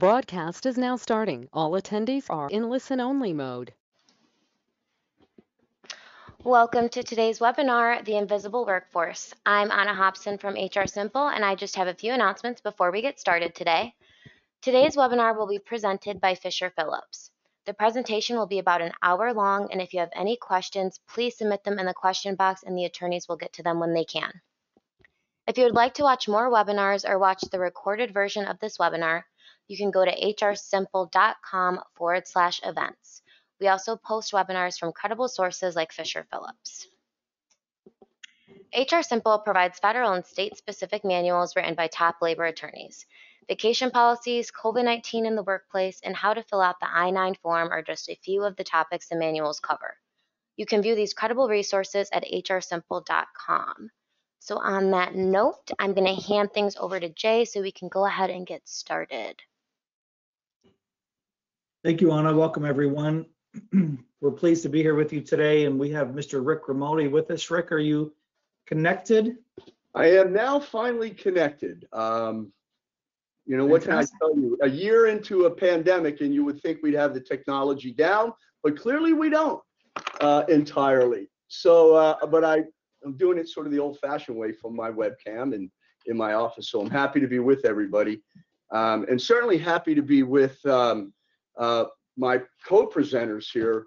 broadcast is now starting. All attendees are in listen-only mode. Welcome to today's webinar, The Invisible Workforce. I'm Anna Hobson from HR Simple, and I just have a few announcements before we get started today. Today's webinar will be presented by Fisher Phillips. The presentation will be about an hour long, and if you have any questions, please submit them in the question box and the attorneys will get to them when they can. If you would like to watch more webinars or watch the recorded version of this webinar, you can go to hrsimple.com/events. We also post webinars from credible sources like Fisher Phillips. HR Simple provides federal and state-specific manuals written by top labor attorneys. Vacation policies, COVID-19 in the workplace, and how to fill out the I-9 form are just a few of the topics the manuals cover. You can view these credible resources at hrsimple.com. So on that note, I'm going to hand things over to Jay so we can go ahead and get started. Thank you, Anna. Welcome, everyone. We're pleased to be here with you today, and we have Mr. Rick Grimaldi with us. Rick, are you connected? I am now finally connected. You know, what can I tell you? A year into a pandemic, and you would think we'd have the technology down, but clearly we don't entirely. So, but I'm doing it sort of the old-fashioned way from my webcam and in my office. So I'm happy to be with everybody, and certainly happy to be with my co-presenters here.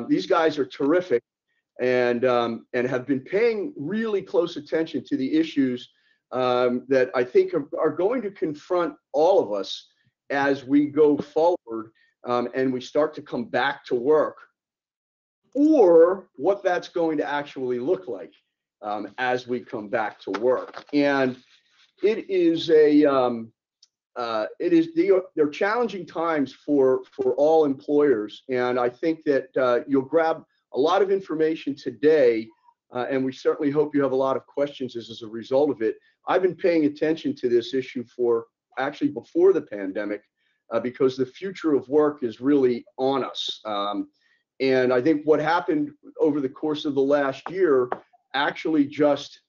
These guys are terrific and have been paying really close attention to the issues that I think are going to confront all of us as we go forward and we start to come back to work, or what that's going to actually look like as we come back to work. And it is they're challenging times for all employers, and I think that you'll grab a lot of information today, and we certainly hope you have a lot of questions as a result of it. I've been paying attention to this issue for actually before the pandemic, because the future of work is really on us. And I think what happened over the course of the last year actually just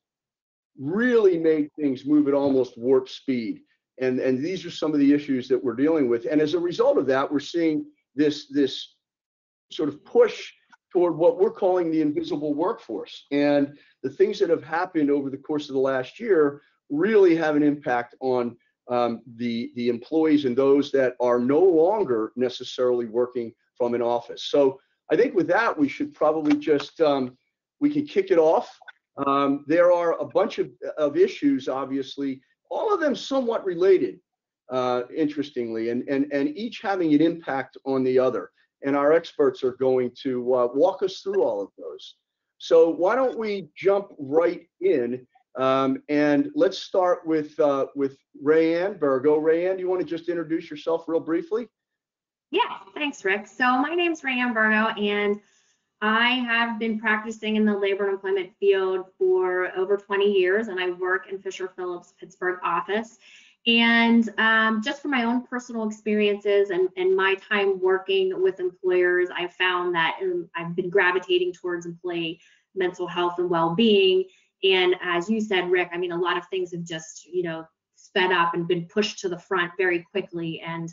really made things move at almost warp speed. And these are some of the issues that we're dealing with. And as a result of that, we're seeing this sort of push toward what we're calling the invisible workforce. And the things that have happened over the course of the last year really have an impact on the employees and those that are no longer necessarily working from an office. So I think with that, we should probably just, we can kick it off. There are a bunch of issues, obviously, all of them somewhat related, interestingly, and each having an impact on the other. And our experts are going to walk us through all of those. So why don't we jump right in, and let's start with Raeann Burgo. Raeann, do you want to just introduce yourself real briefly? Yeah, thanks, Rick. So my name's Raeann Burgo, and I have been practicing in the labor and employment field for over 20 years, and I work in Fisher Phillips Pittsburgh office. And just from my own personal experiences and my time working with employers, I've found that I've been gravitating towards employee mental health and well-being. And as you said, Rick, I mean, a lot of things have just, sped up and been pushed to the front very quickly, and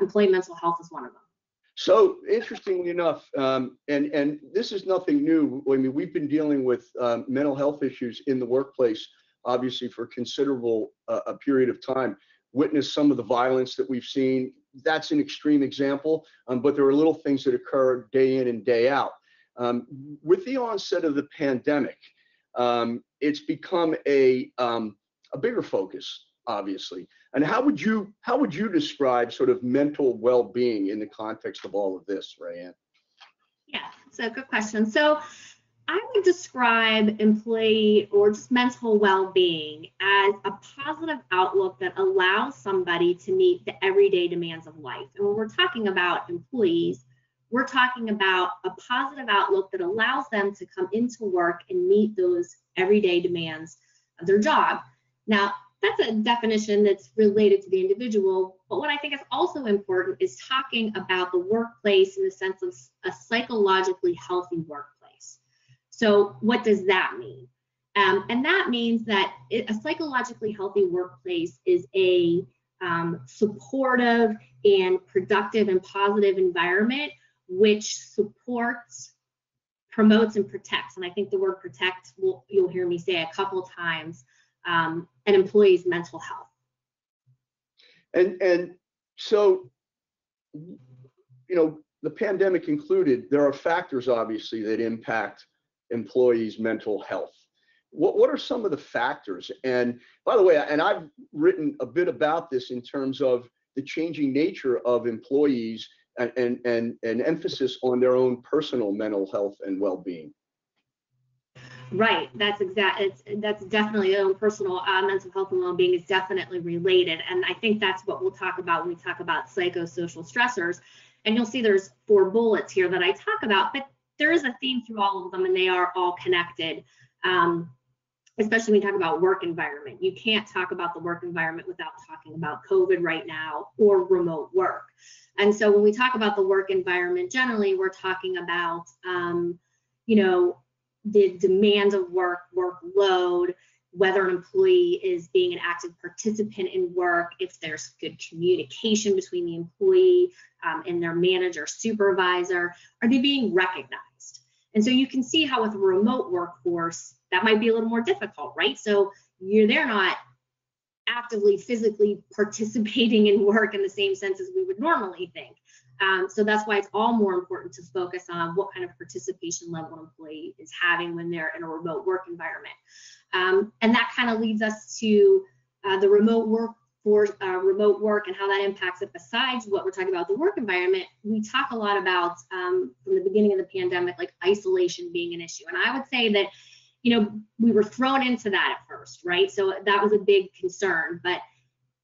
employee mental health is one of them. So interestingly enough, and this is nothing new. I mean, we've been dealing with mental health issues in the workplace, obviously, for a considerable a period of time. Witnessed some of the violence that we've seen. That's an extreme example, but there are little things that occur day in and day out. With the onset of the pandemic, it's become a bigger focus, obviously. And how would you describe sort of mental well-being in the context of all of this, Raeann? Yeah, so good question. So I would describe employee or just mental well-being as a positive outlook that allows somebody to meet the everyday demands of life. And when we're talking about employees, we're talking about a positive outlook that allows them to come into work and meet those everyday demands of their job. Now, that's a definition that's related to the individual, but what I think is also important is talking about the workplace in the sense of a psychologically healthy workplace. So what does that mean? And that means that a psychologically healthy workplace is a supportive and productive and positive environment, which supports, promotes, and protects. And I think the word protect, you'll hear me say a couple times, an employee's mental health. And so, you know, the pandemic included, there are factors obviously that impact employees' mental health. What are some of the factors? And by the way, and I've written a bit about this in terms of the changing nature of employees and emphasis on their own personal mental health and well-being. Right, that's definitely their own personal mental health and well-being is definitely related. And I think that's what we'll talk about when we talk about psychosocial stressors. And you'll see there's 4 bullets here that I talk about, but there is a theme through all of them, and they are all connected. Especially when we talk about work environment. You can't talk about the work environment without talking about COVID right now or remote work. And so when we talk about the work environment, generally we're talking about, you know, the demands of work, workload, whether an employee is being an active participant in work, if there's good communication between the employee and their manager, supervisor, are they being recognized? And so you can see how with a remote workforce, that might be a little more difficult, right? So they're not actively, physically participating in work in the same sense as we would normally think. So that's why it's all more important to focus on what kind of participation level an employee is having when they're in a remote work environment. And that kind of leads us to the remote work and how that impacts it. Besides what we're talking about, the work environment, we talk a lot about from the beginning of the pandemic, like isolation being an issue. And I would say that, you know, we were thrown into that at first, right? So that was a big concern. But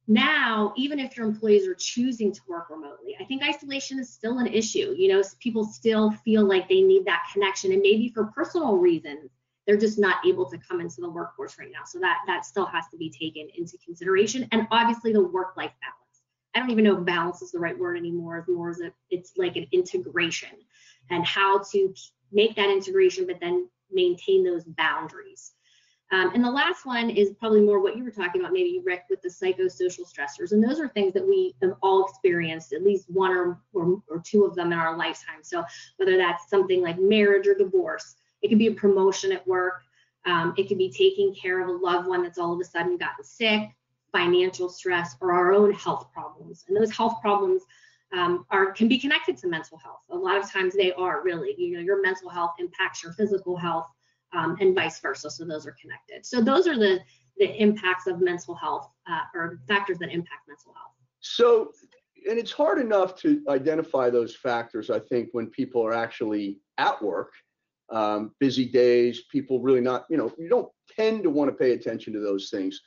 now, even if your employees are choosing to work remotely, I think isolation is still an issue. You know, people still feel like they need that connection, and maybe for personal reasons, they're just not able to come into the workforce right now. So that still has to be taken into consideration. And obviously the work-life balance. I don't even know if balance is the right word anymore. As more as it's like an integration, and how to make that integration, but then maintain those boundaries. And the last one is probably more what you were talking about, maybe Rick, with the psychosocial stressors. And those are things that we have all experienced, at least one or 2 of them in our lifetime. So whether that's something like marriage or divorce, it could be a promotion at work. It could be taking care of a loved one that's all of a sudden gotten sick, financial stress, or our own health problems. And those health problems can be connected to mental health. A lot of times they are, really. You know, your mental health impacts your physical health, and vice versa. So those are connected. So those are the impacts of mental health, or factors that impact mental health. So, and it's hard enough to identify those factors, I think, when people are actually at work. Busy days, people really not, you know, you don't tend to want to pay attention to those things.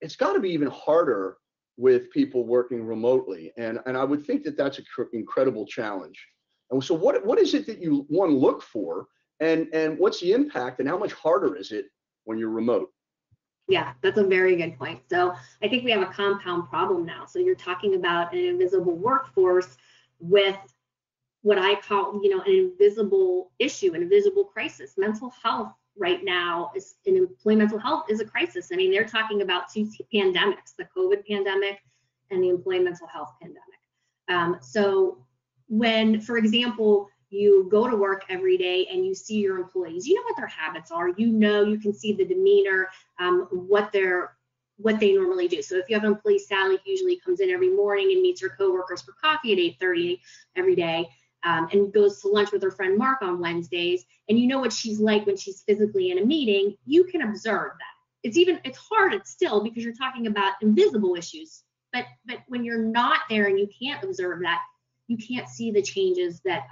It's got to be even harder with people working remotely. And I would think that that's an incredible challenge. And so what is it that you want to look for, and what's the impact, and how much harder is it when you're remote? Yeah, that's a very good point. So I think we have a compound problem now. So you're talking about an invisible workforce with what I call, you know, an invisible issue, an invisible crisis. Mental health right now employee mental health is a crisis. I mean, they're talking about 2 pandemics, the COVID pandemic and the employee mental health pandemic. So when, for example, you go to work every day and you see your employees, you know what their habits are, you can see the demeanor, what they normally do. So if you have an employee, Sally, who usually comes in every morning and meets her coworkers for coffee at 8:30 every day, and goes to lunch with her friend Mark on Wednesdays, and you know what she's like when she's physically in a meeting, you can observe that. It's hard still, because you're talking about invisible issues, but when you're not there and you can't observe that, you can't see the changes that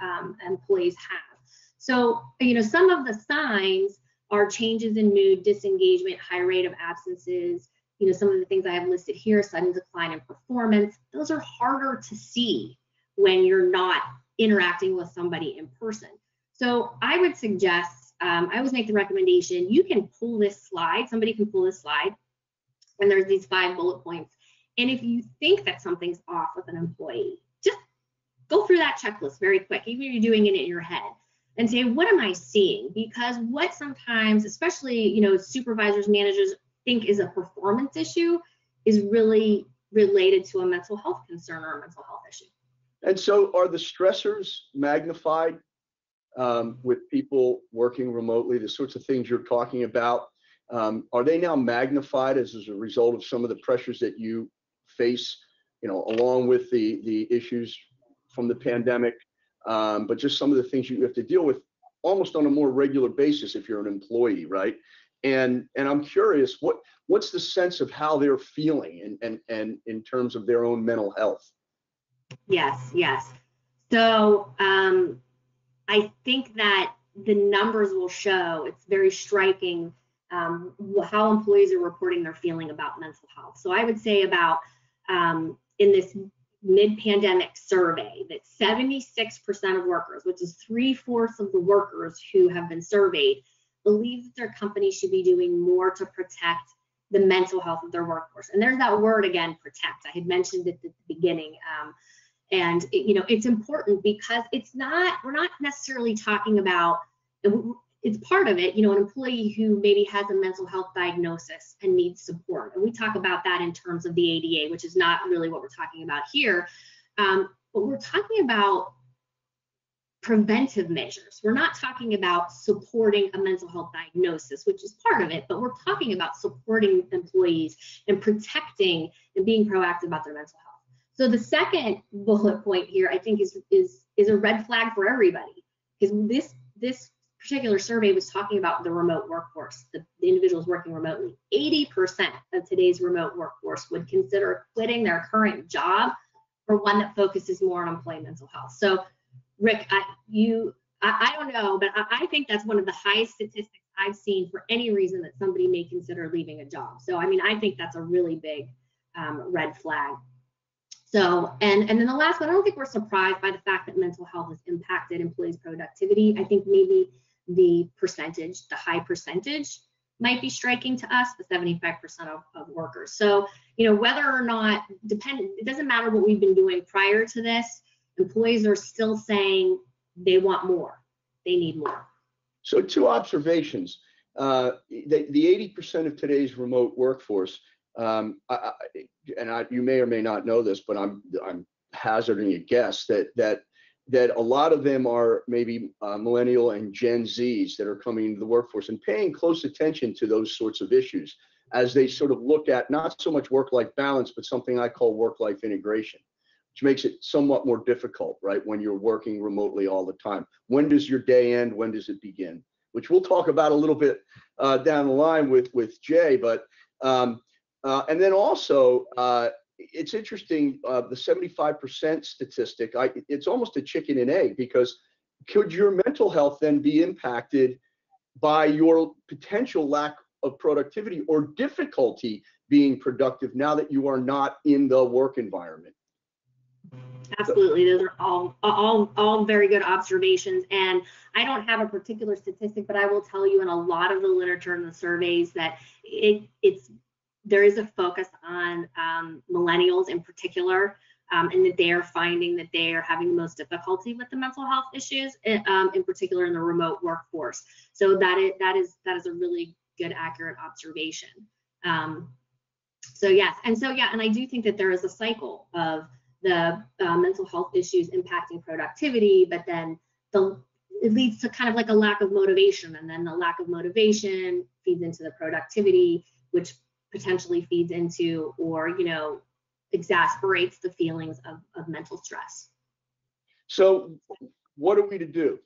employees have. So, you know, some of the signs are changes in mood, disengagement, high rate of absences. You know, some of the things I have listed here, sudden decline in performance. Those are harder to see when you're not interacting with somebody in person. So I would suggest, I always make the recommendation, you can pull this slide, somebody can pull this slide, and there's these 5 bullet points. And if you think that something's off with an employee, just go through that checklist very quick, even if you're doing it in your head, and say, what am I seeing? Because what sometimes, especially, you know, supervisors, managers think is a performance issue is really related to a mental health concern or a mental health issue. And so are the stressors magnified with people working remotely, the sorts of things you're talking about? Are they now magnified as a result of some of the pressures that you face, along with the issues from the pandemic, but just some of the things you have to deal with almost on a more regular basis if you're an employee, right? And I'm curious, what's the sense of how they're feeling and in terms of their own mental health? Yes. So I think that the numbers will show, it's very striking how employees are reporting their feeling about mental health. So I would say about in this mid-pandemic survey that 76% of workers, which is 3/4 of the workers who have been surveyed, believe that their company should be doing more to protect the mental health of their workforce. And there's that word again, protect. I had mentioned it at the beginning. And it's important because we're not necessarily talking about, it's part of it, an employee who maybe has a mental health diagnosis and needs support. And we talk about that in terms of the ADA, which is not really what we're talking about here. But we're talking about preventive measures. We're not talking about supporting a mental health diagnosis, which is part of it, but we're talking about supporting employees and protecting and being proactive about their mental health. So the second bullet point here, I think, is a red flag for everybody, because this particular survey was talking about the remote workforce, the individuals working remotely. 80% of today's remote workforce would consider quitting their current job for one that focuses more on employee mental health. So, Rick, I don't know, but I think that's one of the highest statistics I've seen for any reason that somebody may consider leaving a job. So, I think that's a really big red flag. So, and then the last one, I don't think we're surprised by the fact that mental health has impacted employees' productivity. I think maybe the high percentage might be striking to us, the 75% of workers. So, whether or not, it doesn't matter what we've been doing prior to this, employees are still saying they want more, they need more. So 2 observations. The 80% of today's remote workforce, you may or may not know this, but I'm hazarding a guess that a lot of them are maybe millennial and Gen Zs that are coming into the workforce and paying close attention to those sorts of issues as they sort of look at not so much work-life balance, but something I call work-life integration, which makes it somewhat more difficult, right, when you're working remotely all the time. When does your day end? When does it begin? Which we'll talk about a little bit down the line with Jay, but and then also, it's interesting, the 75% statistic, it's almost a chicken and egg, because could your mental health then be impacted by your potential lack of productivity or difficulty being productive now that you are not in the work environment? Absolutely, those are all very good observations, and I don't have a particular statistic, but I will tell you in a lot of the literature and the surveys that there is a focus on millennials in particular, and that they are finding that they are having the most difficulty with the mental health issues, in particular in the remote workforce. So that is a really good, accurate observation. So yes, and I do think that there is a cycle of the mental health issues impacting productivity, but then it leads to kind of like a lack of motivation, and then the lack of motivation feeds into the productivity, which potentially feeds into or exasperates the feelings of mental stress. So what are we to do?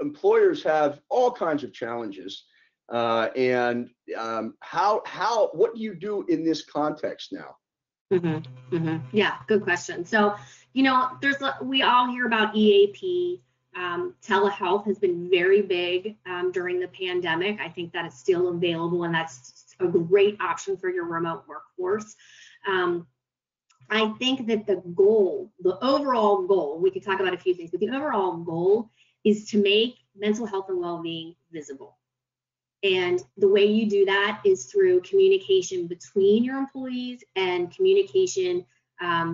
Employers have all kinds of challenges, and what do you do in this context now? Yeah, good question. So, we all hear about EAP. Telehealth has been very big during the pandemic. I think that it's still available, and that's a great option for your remote workforce. I think that the overall goal, we could talk about a few things, but the overall goal is to make mental health and well-being visible. And the way you do that is through communication between your employees and communication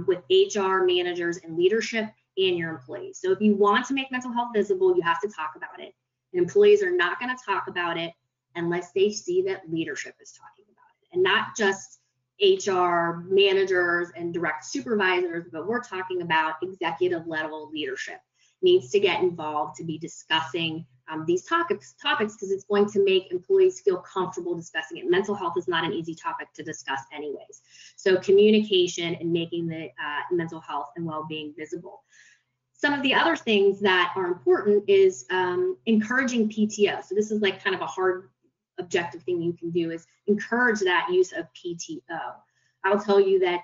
with HR managers and leadership and your employees. So if you want to make mental health visible, you have to talk about it. And employees are not going to talk about it unless they see that leadership is talking about it, and not just HR managers and direct supervisors, but we're talking about executive level leadership needs to get involved to be discussing these topics because it's going to make employees feel comfortable discussing it. Mental health is not an easy topic to discuss anyways. So communication and making the mental health and well-being visible. Some of the other things that are important is encouraging PTO. So this is like kind of a hard objective thing you can do, is encourage that use of PTO. I'll tell you that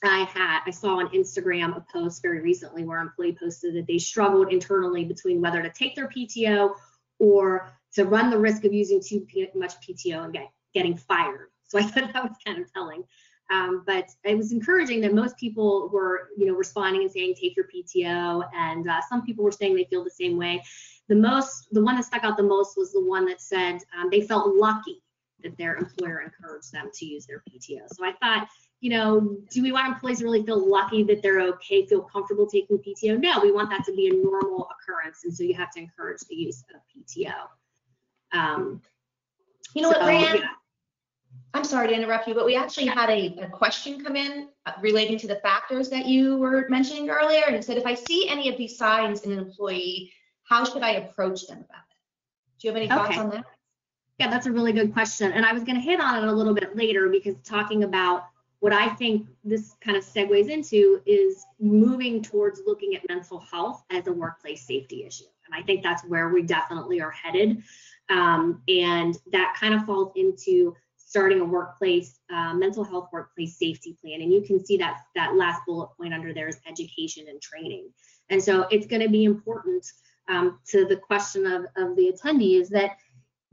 I saw on Instagram a post very recently where an employee posted that they struggled internally between whether to take their PTO or to run the risk of using too much PTO and getting fired. So I thought that was kind of telling. But it was encouraging that most people were, responding and saying take your PTO, and some people were saying they feel the same way. The one that stuck out the most was the one that said they felt lucky that their employer encouraged them to use their PTO. So I thought, do we want employees to really feel lucky that they're okay, feel comfortable taking PTO? No, we want that to be a normal occurrence, and so you have to encourage the use of PTO. You know what, Raeann? Yeah. I'm sorry to interrupt you, but we actually had a question come in relating to the factors that you were mentioning earlier, and it said, if I see any of these signs in an employee, how should I approach them about it? Do you have any thoughts on that? Yeah, that's a really good question. And I was going to hit on it a little bit later, because talking about what I think this kind of segues into is moving towards looking at mental health as a workplace safety issue. And I think that's where we definitely are headed. And that kind of falls into starting a workplace mental health workplace safety plan. And you can see that last bullet point under there is education and training. And so it's going to be important to the question of the attendee, is that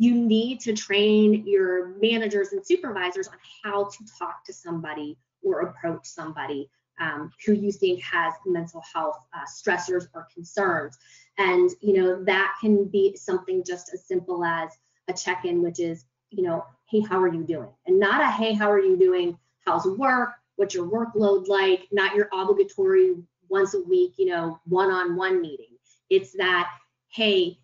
you need to train your managers and supervisors on how to talk to somebody or approach somebody who you think has mental health stressors or concerns. And, that can be something just as simple as a check-in, which is, hey, how are you doing? And not a, hey, how are you doing? How's work? What's your workload like? Not your obligatory once a week, one-on-one meeting. It's that, hey,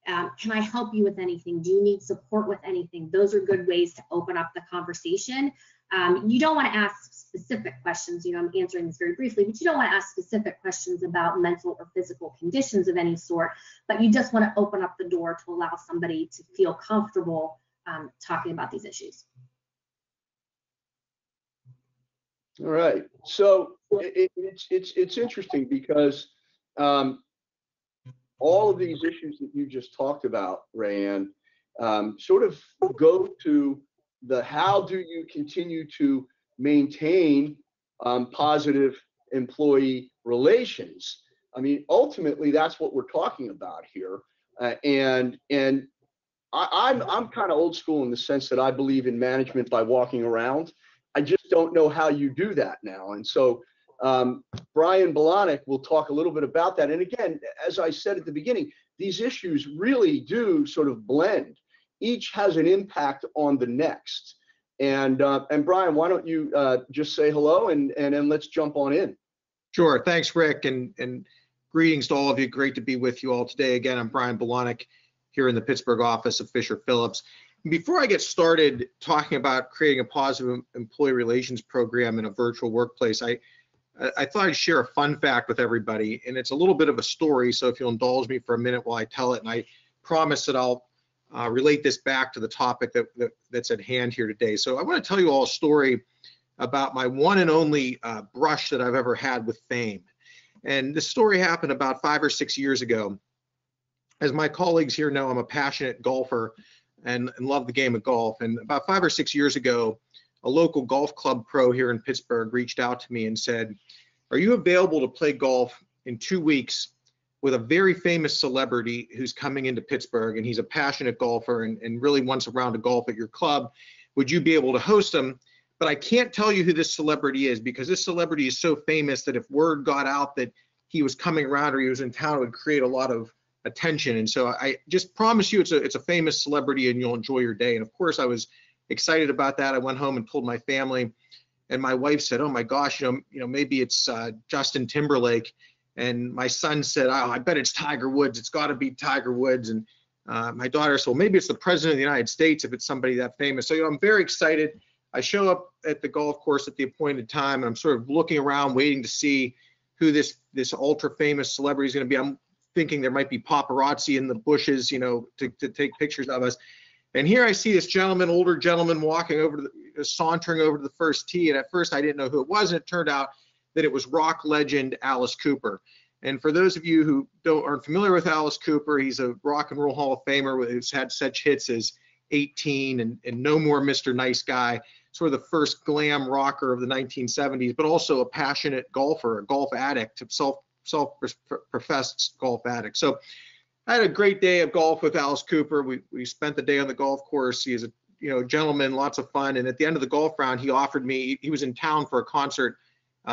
can I help you with anything? Do you need support with anything? Those are good ways to open up the conversation. You don't want to ask specific questions. I'm answering this very briefly, but you don't want to ask specific questions about mental or physical conditions of any sort, but you just want to open up the door to allow somebody to feel comfortable talking about these issues. All right. So it's interesting because all of these issues that you just talked about, Raeann, sort of go to the how do you continue to maintain positive employee relations. I mean, ultimately, that's what we're talking about here. And I'm kind of old school in the sense that I believe in management by walking around. I just don't know how you do that now. And so Brian Balonick will talk a little bit about that. And again, as I said at the beginning, these issues really do sort of blend. Each has an impact on the next. And Brian, why don't you just say hello and then let's jump on in. Sure. Thanks, Rick. And greetings to all of you. Great to be with you all today. Again, I'm Brian Balonick here in the Pittsburgh office of Fisher Phillips. Before I get started talking about creating a positive employee relations program in a virtual workplace, I thought I'd share a fun fact with everybody, and it's a little bit of a story, so if you'll indulge me for a minute while I tell it, and I promise that I'll relate this back to the topic that's at hand here today. So I want to tell you all a story about my one and only brush that I've ever had with fame. And this story happened about 5 or 6 years ago. As my colleagues here know, I'm a passionate golfer and love the game of golf. And about 5 or 6 years ago, a local golf club pro here in Pittsburgh reached out to me and said, are you available to play golf in 2 weeks with a very famous celebrity who's coming into Pittsburgh, and he's a passionate golfer and really wants a round of golf at your club? Would you be able to host him? But I can't tell you who this celebrity is, because this celebrity is so famous that if word got out that he was coming around or he was in town, it would create a lot of attention. And so I just promise you it's a famous celebrity and you'll enjoy your day. And of course I was excited about that. I went home and told my family, and my wife said, oh my gosh, maybe it's Justin Timberlake. And my son said, oh, I bet it's Tiger Woods. It's got to be Tiger Woods. And my daughter said, well, maybe it's the president of the United States if it's somebody that famous. So I'm very excited. I show up at the golf course at the appointed time, and I'm sort of looking around, waiting to see who this ultra famous celebrity is going to be. I'm thinking there might be paparazzi in the bushes, you know, to take pictures of us. And here I see this gentleman, older gentleman, walking over to sauntering over to the first tee. And at first I didn't know who it was, and it turned out that it was rock legend Alice Cooper. And for those of you who aren't familiar with Alice Cooper, he's a rock and roll Hall of Famer who's had such hits as 18 and No More Mr. Nice Guy, sort of the first glam rocker of the 1970s, but also a passionate golfer, a golf addict, self-professed golf addict. So I had a great day of golf with Alice Cooper. We spent the day on the golf course. He is a gentleman, lots of fun. And at the end of the golf round, he offered me, he was in town for a concert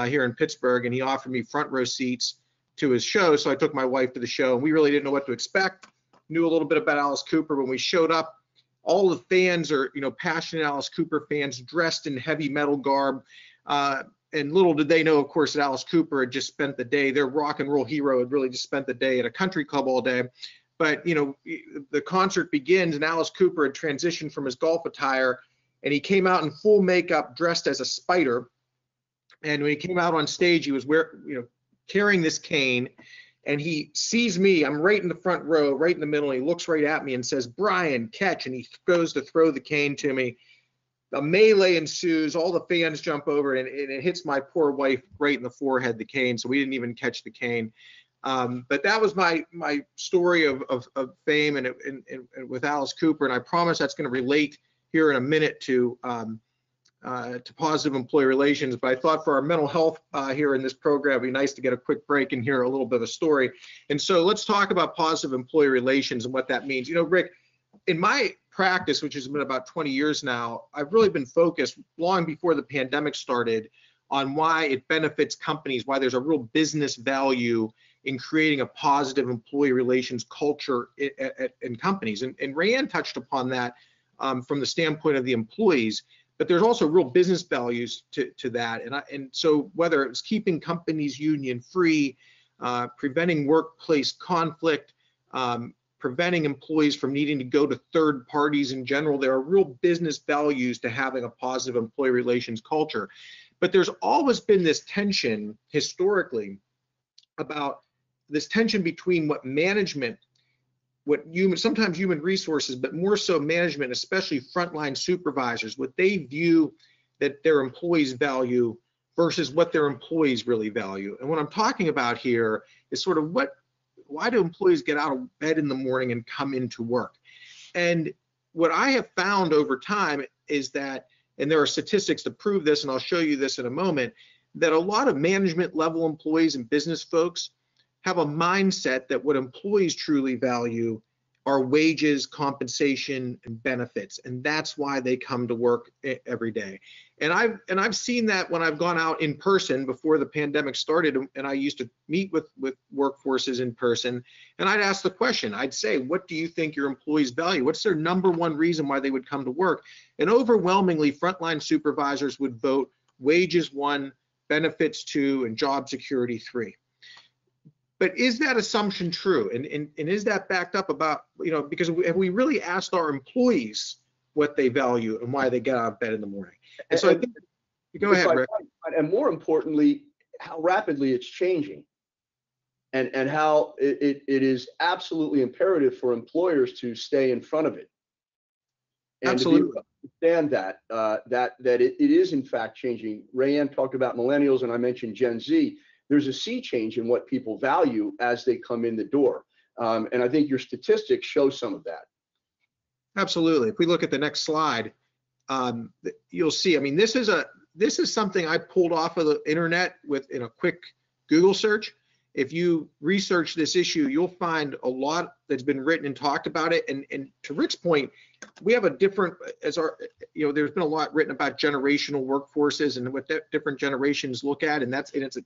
here in Pittsburgh, and he offered me front row seats to his show. So I took my wife to the show, and we really didn't know what to expect. Knew a little bit about Alice Cooper. When we showed up, all the fans are, passionate Alice Cooper fans dressed in heavy metal garb. And little did they know, of course, that Alice Cooper had just spent the day, their rock and roll hero had really just spent the day at a country club all day. But, the concert begins, and Alice Cooper had transitioned from his golf attire, and he came out in full makeup dressed as a spider. And when he came out on stage, he was carrying this cane, and he sees me. I'm right in the front row, right in the middle, and he looks right at me and says, "Brian, catch," and he goes to throw the cane to me. A melee ensues, all the fans jump over, and it hits my poor wife right in the forehead, the cane, so we didn't even catch the cane. But that was my story of fame and with Alice Cooper, and I promise that's going to relate here in a minute to positive employee relations. But I thought for our mental health here in this program, it'd be nice to get a quick break and hear a little bit of a story. And so let's talk about positive employee relations and what that means. Rick, in my practice, which has been about 20 years now, I've really been focused long before the pandemic started on why it benefits companies, why there's a real business value in creating a positive employee relations culture in companies. And Raeann touched upon that from the standpoint of the employees, but there's also real business values to that. And so whether it's keeping companies union free, preventing workplace conflict, preventing employees from needing to go to third parties in general, there are real business values to having a positive employee relations culture. But there's always been this tension historically about this tension between what management, sometimes human resources, but more so management, especially frontline supervisors, what they view that their employees value versus what their employees really value. And what I'm talking about here is sort of why do employees get out of bed in the morning and come into work? And what I have found over time is that, and there are statistics to prove this, and I'll show you this in a moment, that a lot of management level employees and business folks have a mindset that what employees truly value are wages, compensation, and benefits, and that's why they come to work every day. And I've seen that when I've gone out in person before the pandemic started, and I used to meet with workforces in person, and I'd ask the question. I'd say, what do you think your employees value? What's their number one reason why they would come to work? And overwhelmingly, frontline supervisors would vote wages 1, benefits 2, and job security 3. But is that assumption true? And is that backed up about, because have we really asked our employees what they value and why they get out of bed in the morning? And so I think, go ahead, Rick. And more importantly, how rapidly it's changing and how it is absolutely imperative for employers to stay in front of it. And absolutely. To understand that it is in fact changing. Raeann talked about millennials, and I mentioned Gen Z. There's a sea change in what people value as they come in the door. And I think your statistics show some of that. Absolutely. If we look at the next slide, you'll see, this is something I pulled off of the internet in a quick Google search. If you research this issue, you'll find a lot that's been written and talked about it. And to Rick's point, we have a different, there's been a lot written about generational workforces and what different generations look at, and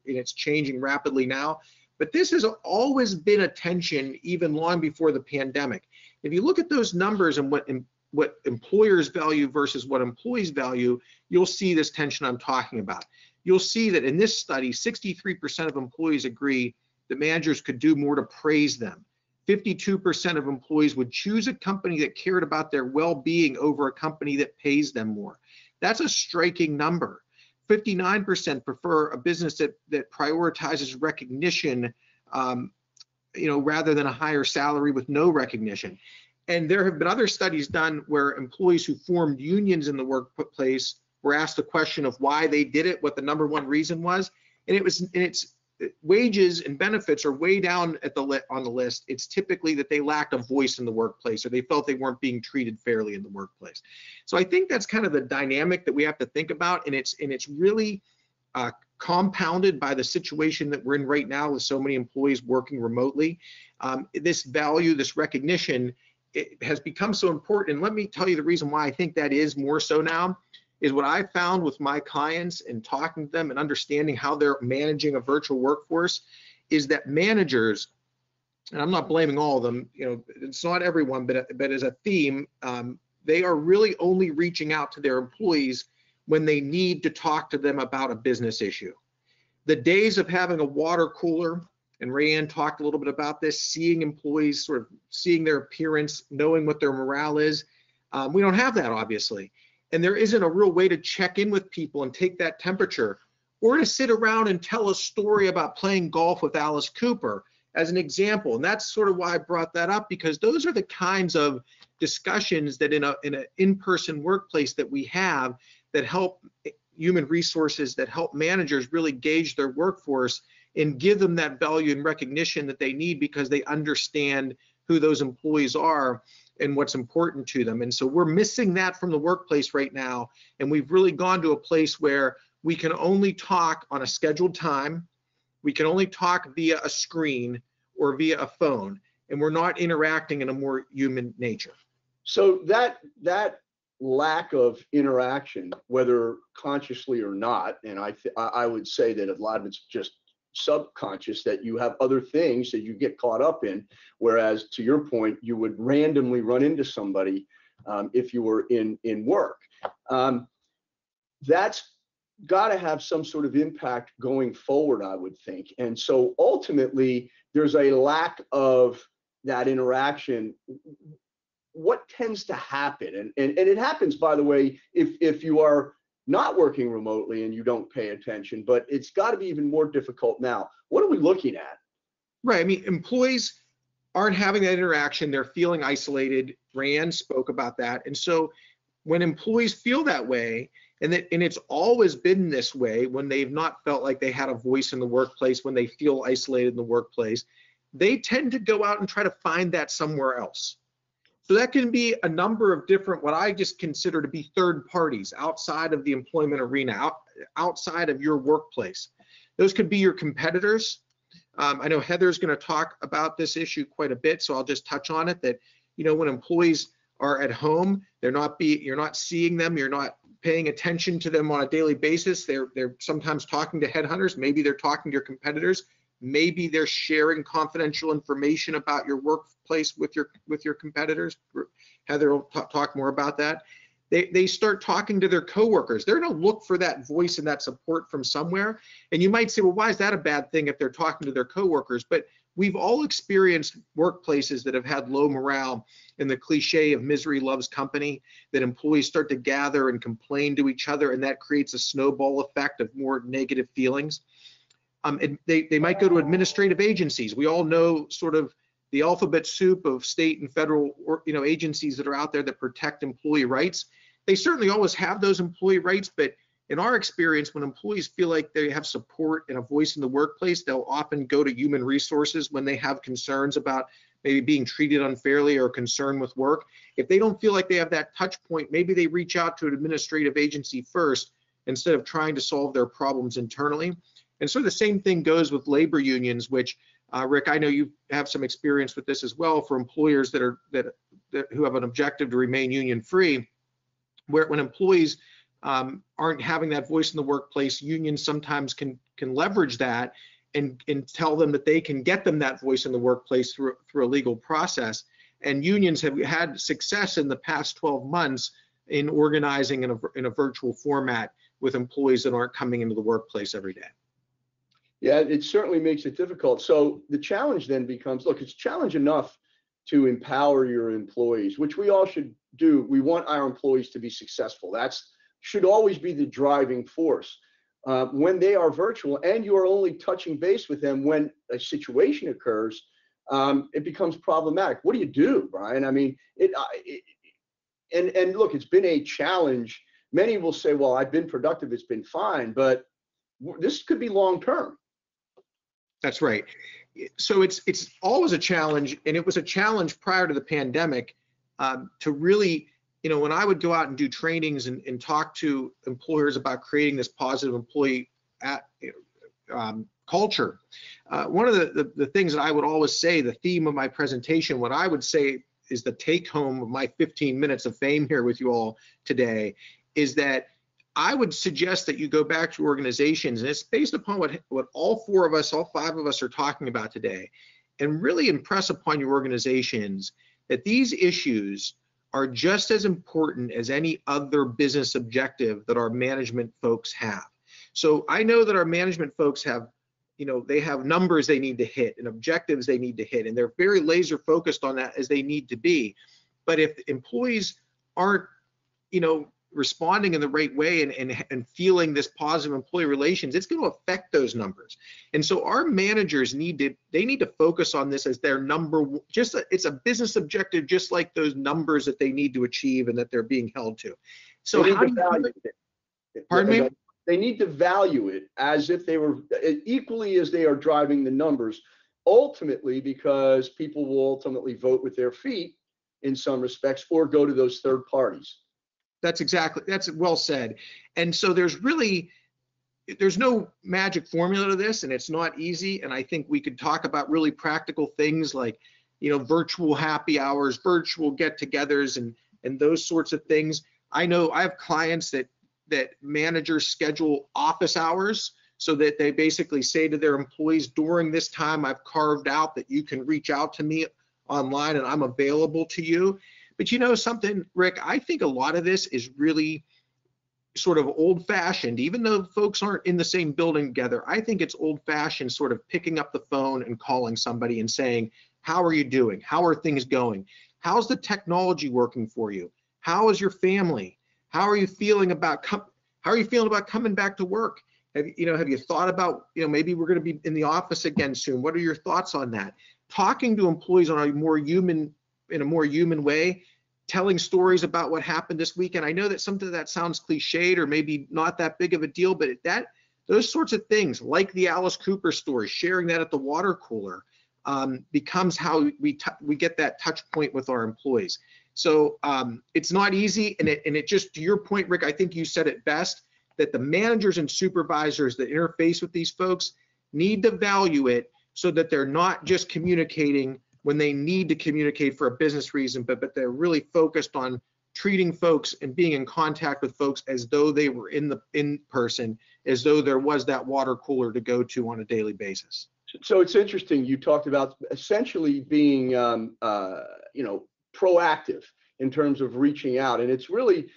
it's changing rapidly now. But this has always been a tension even long before the pandemic. If you look at those numbers and what employers value versus what employees value, you'll see this tension I'm talking about. You'll see that in this study, 63% of employees agree that managers could do more to praise them. 52% of employees would choose a company that cared about their well-being over a company that pays them more. That's a striking number. 59% prefer a business that prioritizes recognition, rather than a higher salary with no recognition. And there have been other studies done where employees who formed unions in the workplace were asked the question of why they did it, what the number one reason was, and it's wages and benefits are way down on the list. It's typically that they lacked a voice in the workplace, or they felt they weren't being treated fairly in the workplace. So I think that's kind of the dynamic that we have to think about, and it's really compounded by the situation that we're in right now with so many employees working remotely. This value, this recognition, it has become so important. And let me tell you the reason why I think that is more so now is what I found with my clients and talking to them and understanding how they're managing a virtual workforce is that managers, and I'm not blaming all of them, it's not everyone, but as a theme, they are really only reaching out to their employees when they need to talk to them about a business issue. The days of having a water cooler, and Raeann talked a little bit about this, seeing employees, sort of seeing their appearance, knowing what their morale is, we don't have that, obviously. And there isn't a real way to check in with people and take that temperature, or to sit around and tell a story about playing golf with Alice Cooper as an example. And that's sort of why I brought that up, because those are the kinds of discussions that in an in-person workplace that we have that help human resources, that help managers really gauge their workforce and give them that value and recognition that they need, because they understand who those employees are and what's important to them. And so we're missing that from the workplace right now. And we've really gone to a place where we can only talk on a scheduled time. We can only talk via a screen or via a phone, and we're not interacting in a more human nature. So that lack of interaction, whether consciously or not, and I would say that a lot of it's just subconscious, that you have other things that you get caught up in, whereas to your point, you would randomly run into somebody if you were in work. That's got to have some sort of impact going forward, I would think. And so ultimately, there's a lack of that interaction. What tends to happen, and it happens, by the way, if you are not working remotely and you don't pay attention, but it's got to be even more difficult now. What are we looking at? Right. I mean, employees aren't having that interaction. They're feeling isolated. Raeann spoke about that. And so when employees feel that way, and it's always been this way when they've not felt like they had a voice in the workplace, when they feel isolated in the workplace, they tend to go out and try to find that somewhere else. So that can be a number of different, what I just consider to be third parties outside of the employment arena, outside of your workplace. Those could be your competitors. I know Heather's going to talk about this issue quite a bit, so I'll just touch on it, that, when employees are at home, you're not seeing them, you're not paying attention to them on a daily basis. They're sometimes talking to headhunters, maybe they're talking to your competitors. Maybe they're sharing confidential information about your workplace with your competitors. Heather will talk more about that. They start talking to their coworkers. They're going to look for that voice and that support from somewhere. And you might say, well, why is that a bad thing if they're talking to their coworkers? But we've all experienced workplaces that have had low morale, and the cliche of misery loves company, that employees start to gather and complain to each other, and that creates a snowball effect of more negative feelings. They might go to administrative agencies. We all know sort of the alphabet soup of state and federal agencies that are out there that protect employee rights. They certainly always have those employee rights, but in our experience, when employees feel like they have support and a voice in the workplace, they'll often go to human resources when they have concerns about maybe being treated unfairly or concern with work. If they don't feel like they have that touch point, maybe they reach out to an administrative agency first instead of trying to solve their problems internally. And so the same thing goes with labor unions, which Rick, I know you have some experience with this as well, for employers who have an objective to remain union free, where when employees aren't having that voice in the workplace, unions sometimes can leverage that and tell them that they can get them that voice in the workplace through a legal process. And unions have had success in the past 12 months in organizing in a virtual format with employees that aren't coming into the workplace every day. Yeah, it certainly makes it difficult. So the challenge then becomes, look, it's challenge enough to empower your employees, which we all should do. We want our employees to be successful. That's should always be the driving force. When they are virtual and you are only touching base with them when a situation occurs, it becomes problematic. What do you do, Brian? I mean, and look, it's been a challenge. Many will say, well, I've been productive, it's been fine, but this could be long-term. That's right. So it's always a challenge, and it was a challenge prior to the pandemic to really, you know, when I would go out and do trainings and talk to employers about creating this positive employee culture. One of the things that I would always say, the theme of my presentation, what I would say is the take home of my 15 minutes of fame here with you all today, is that I would suggest that you go back to organizations, and it's based upon what all four of us, all five of us are talking about today, and really impress upon your organizations that these issues are just as important as any other business objective that our management folks have. So I know that our management folks have, you know, they have numbers they need to hit and objectives they need to hit, and they're very laser focused on that as they need to be. But if employees aren't, you know, responding in the right way and feeling this positive employee relations, it's going to affect those numbers. And so our managers need to focus on this as their number one, it's a business objective, just like those numbers that they need to achieve and that they're being held to. So how do you value it? Pardon me? They need to value it as if they were equally as they are driving the numbers, ultimately, because people will ultimately vote with their feet in some respects or go to those third parties. That's well said. And so there's no magic formula to this, and it's not easy. And I think we could talk about really practical things like, you know, virtual happy hours, virtual get-togethers, and those sorts of things. I know I have clients that managers schedule office hours so that they basically say to their employees, during this time I've carved out that you can reach out to me online and I'm available to you. But you know something, Rick, I think a lot of this is really sort of old-fashioned, even though folks aren't in the same building together. I think it's old-fashioned, sort of picking up the phone and calling somebody and saying, how are you doing? How are things going? How's the technology working for you? How is your family? How are you feeling about coming back to work? Have you thought about, you know, maybe we're going to be in the office again soon. What are your thoughts on that? Talking to employees in a more human way, telling stories about what happened this weekend. I know that something that sounds cliched or maybe not that big of a deal, but those sorts of things, like the Alice Cooper story, sharing that at the water cooler, becomes how we get that touch point with our employees. So it's not easy, and it just, to your point, Rick, I think you said it best, that the managers and supervisors that interface with these folks need to value it so that they're not just communicating when they need to communicate for a business reason, but they're really focused on treating folks and being in contact with folks as though they were in person, as though there was that water cooler to go to on a daily basis. So it's interesting. You talked about essentially being, proactive in terms of reaching out, and it's really,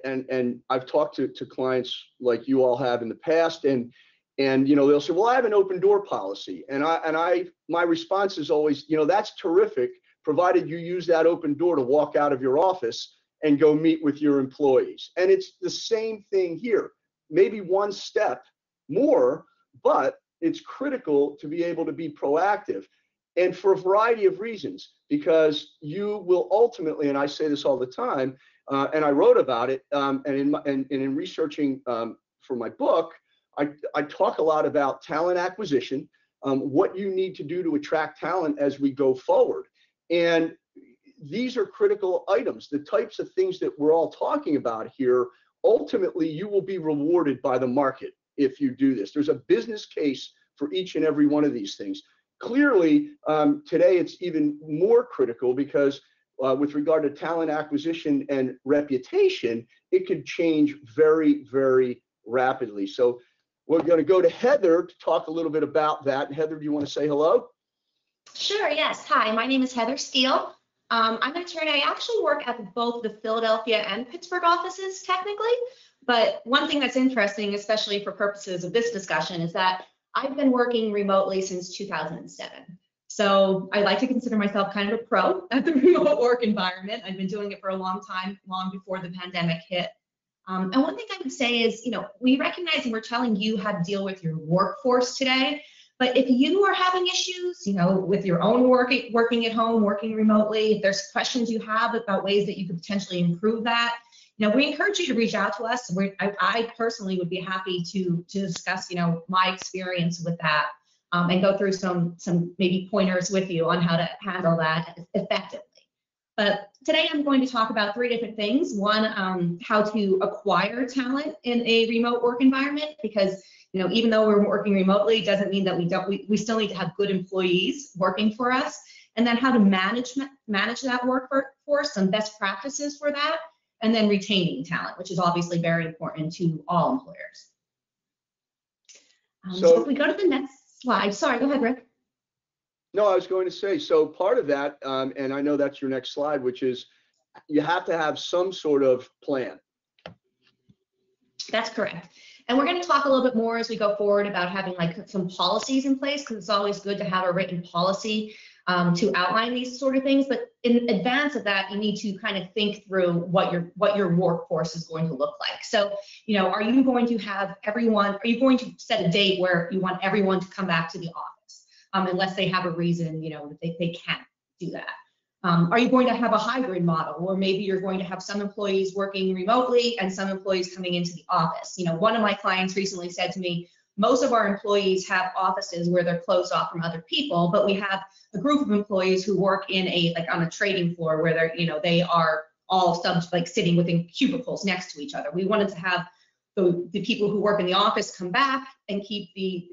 and I've talked to clients like you all have in the past, and they'll say, well, I have an open door policy, and my response is always, that's terrific, provided you use that open door to walk out of your office and go meet with your employees. And it's the same thing here, maybe one step more, but it's critical to be able to be proactive, and for a variety of reasons, because you will ultimately, and I say this all the time, and I wrote about it, and in researching for my book, I talk a lot about talent acquisition, what you need to do to attract talent as we go forward. And these are critical items, the types of things that we're all talking about here. Ultimately, you will be rewarded by the market if you do this. There's a business case for each and every one of these things. Clearly, today it's even more critical because with regard to talent acquisition and reputation, it could change very, very rapidly. So we're going to go to Heather to talk a little bit about that. Heather, do you want to say hello? Sure, yes. Hi, my name is Heather Steele. I'm an attorney. I actually work at both the Philadelphia and Pittsburgh offices technically, but one thing that's interesting, especially for purposes of this discussion, is that I've been working remotely since 2007. So I like to consider myself kind of a pro at the remote work environment. I've been doing it for a long time, long before the pandemic hit. And one thing I would say is, we recognize and we're telling you how to deal with your workforce today. But if you are having issues, with your own working at home, working remotely, if there's questions you have about ways that you could potentially improve that, we encourage you to reach out to us. I personally would be happy to discuss, my experience with that, and go through some maybe pointers with you on how to handle that effectively. But today I'm going to talk about 3 different things. One, how to acquire talent in a remote work environment, because even though we're working remotely, doesn't mean that we still need to have good employees working for us. And then how to manage that workforce, some best practices for that, and then retaining talent, which is obviously very important to all employers. So if we go to the next slide, sorry, go ahead, Rick. No, I was going to say, so part of that, and I know that's your next slide, which is you have to have some sort of plan. That's correct. And we're going to talk a little bit more as we go forward about having like some policies in place, because it's always good to have a written policy to outline these sort of things. But in advance of that, you need to kind of think through what your workforce is going to look like. So, are you going to have everyone, are you going to set a date where you want everyone to come back to the office, unless they have a reason, that they can't do that? Are you going to have a hybrid model, or maybe you're going to have some employees working remotely and some employees coming into the office? One of my clients recently said to me, most of our employees have offices where they're closed off from other people, but we have a group of employees who work on a trading floor where they are all sitting within cubicles next to each other. We wanted to have the people who work in the office come back and keep the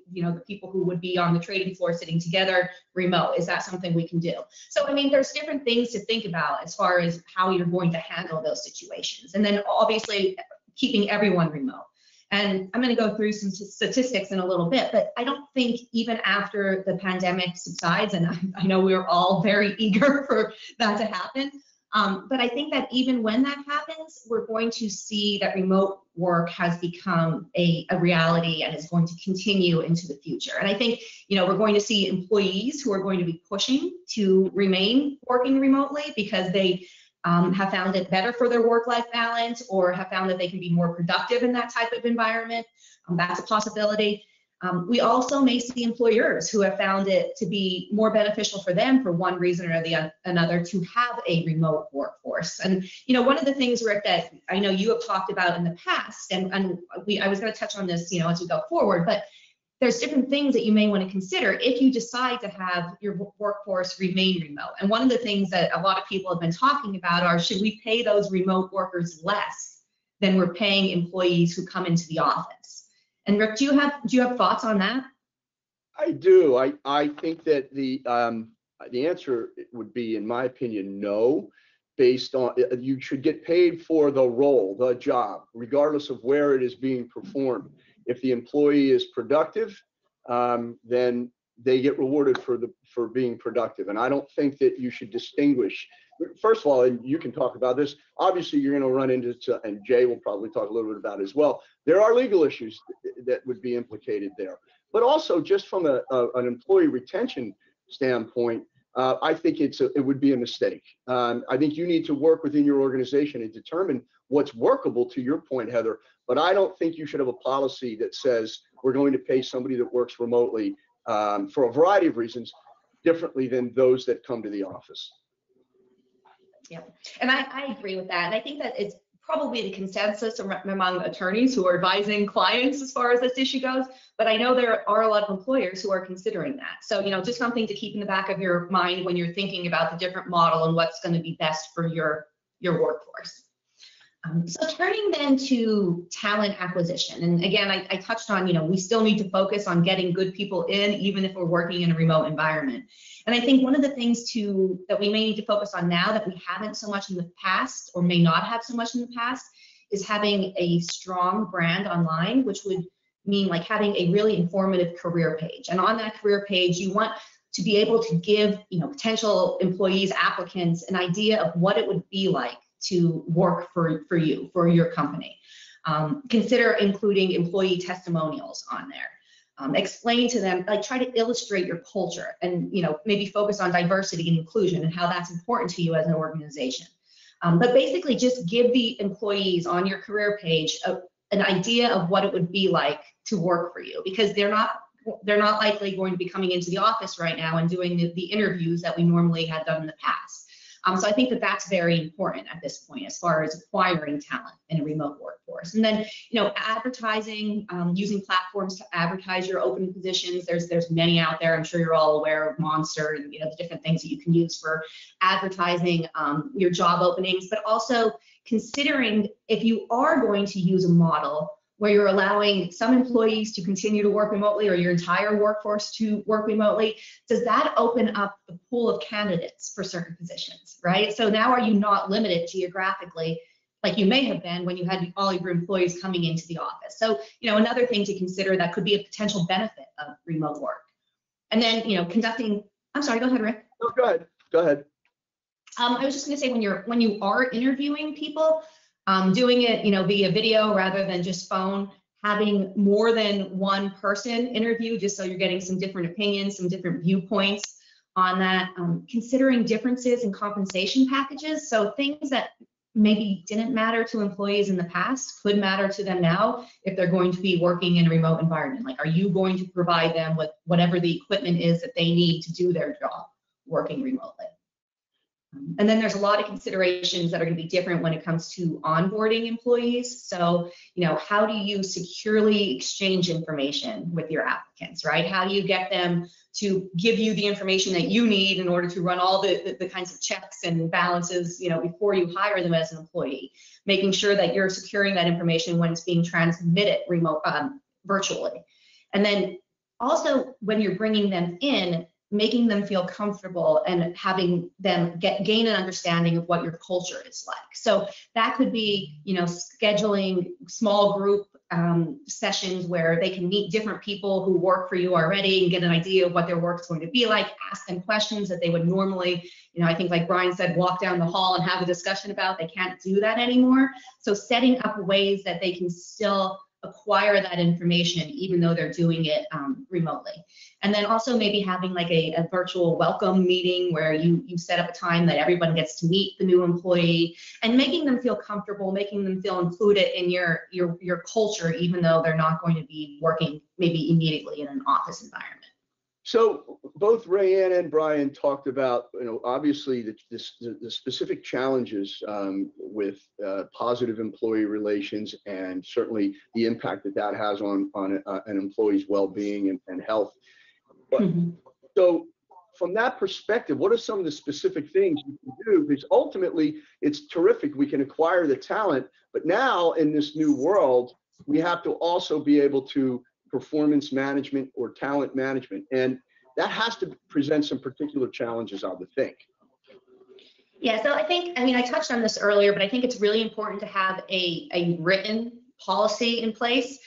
people who would be on the trading floor sitting together remote. Is that something we can do? So, there's different things to think about as far as how you're going to handle those situations. And then obviously keeping everyone remote. And I'm going to go through some statistics in a little bit, but I don't think even after the pandemic subsides, and I know we're all very eager for that to happen, but I think that even when that happens, we're going to see that remote work has become a reality and is going to continue into the future. And I think, we're going to see employees who are going to be pushing to remain working remotely because they have found it better for their work-life balance, or have found that they can be more productive in that type of environment. That's a possibility. We also may see employers who have found it to be more beneficial for them for one reason or another to have a remote workforce. And one of the things, Rick, that I know you have talked about in the past, and I was going to touch on this, as we go forward, but there's different things that you may want to consider if you decide to have your workforce remain remote. And one of the things that a lot of people have been talking about are, should we pay those remote workers less than we're paying employees who come into the office? And Rick, do you have thoughts on that? I do. I think that the answer would be, in my opinion, no. Based on, you should get paid for the role, the job, regardless of where it is being performed. If the employee is productive, then they get rewarded for being productive. And I don't think that you should distinguish. First of all, and you can talk about this, obviously you're going to run into, and Jay will probably talk a little bit about it as well, there are legal issues that would be implicated there. But also, just from an employee retention standpoint, I think it would be a mistake. I think you need to work within your organization and determine what's workable, to your point, Heather. But I don't think you should have a policy that says we're going to pay somebody that works remotely for a variety of reasons differently than those that come to the office. Yeah, and I agree with that. And I think that it's probably the consensus among attorneys who are advising clients as far as this issue goes. But I know there are a lot of employers who are considering that. So, just something to keep in the back of your mind when you're thinking about the different model and what's going to be best for your workforce. So turning then to talent acquisition. And again, I touched on, we still need to focus on getting good people in, even if we're working in a remote environment. And I think one of the things that we may need to focus on now that we haven't so much in the past, or may not have so much in the past, is having a strong brand online, which would mean like having a really informative career page. And on that career page, you want to be able to give, potential employees, applicants, an idea of what it would be like to work for you, for your company. Consider including employee testimonials on there. Explain to them, try to illustrate your culture, and maybe focus on diversity and inclusion and how that's important to you as an organization. But basically just give the employees on your career page an idea of what it would be like to work for you, because they're not likely going to be coming into the office right now and doing the interviews that we normally had done in the past. So I think that that's very important at this point as far as acquiring talent in a remote workforce. And then, advertising, using platforms to advertise your open positions. There's many out there. I'm sure you're all aware of Monster and the different things that you can use for advertising your job openings, but also considering if you are going to use a model where you're allowing some employees to continue to work remotely or your entire workforce to work remotely, does that open up the pool of candidates for certain positions, right? So now are you not limited geographically like you may have been when you had all of your employees coming into the office? So, another thing to consider that could be a potential benefit of remote work. And then, conducting, I'm sorry, go ahead, Rick. No, go ahead. I was just gonna say when you are interviewing people, doing it, via video rather than just phone, having more than one person interview, just so you're getting some different opinions, some different viewpoints on that. Considering differences in compensation packages, so things that maybe didn't matter to employees in the past could matter to them now if they're going to be working in a remote environment. Like, are you going to provide them with whatever the equipment is that they need to do their job working remotely? And then there's a lot of considerations that are going to be different when it comes to onboarding employees. So, how do you securely exchange information with your applicants, right? How do you get them to give you the information that you need in order to run all the kinds of checks and balances, before you hire them as an employee? Making sure that you're securing that information when it's being transmitted virtually. And then also when you're bringing them in, making them feel comfortable and having them gain an understanding of what your culture is like. So that could be, scheduling small group sessions where they can meet different people who work for you already and get an idea of what their work is going to be like, ask them questions that they would normally, I think like Brian said, walk down the hall and have a discussion about. They can't do that anymore. So setting up ways that they can still acquire that information even though they're doing it remotely. And then also maybe having like a virtual welcome meeting where you set up a time that everyone gets to meet the new employee and making them feel comfortable, making them feel included in your culture, even though they're not going to be working maybe immediately in an office environment. So both Raeann and Brian talked about, obviously the specific challenges with positive employee relations and certainly the impact that has on an employee's well-being and health. But, So from that perspective, what are some of the specific things you can do? Because ultimately it's terrific. We can acquire the talent, but now in this new world, we have to also be able to performance management or talent management. And that has to present some particular challenges, I would think. Yeah, so I touched on this earlier, but I think it's really important to have a written policy in place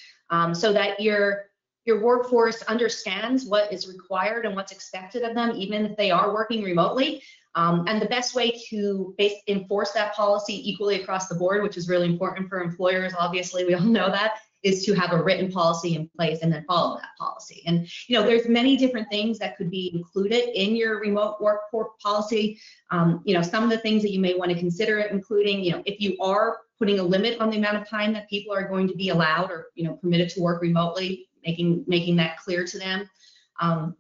so that your workforce understands what is required and what's expected of them, even if they are working remotely. And the best way to enforce that policy equally across the board, which is really important for employers, obviously, we all know that, is to have a written policy in place and then follow that policy. And, there's many different things that could be included in your remote work policy. Some of the things that you may want to consider including, if you are putting a limit on the amount of time that people are going to be allowed or, permitted to work remotely, making that clear to them.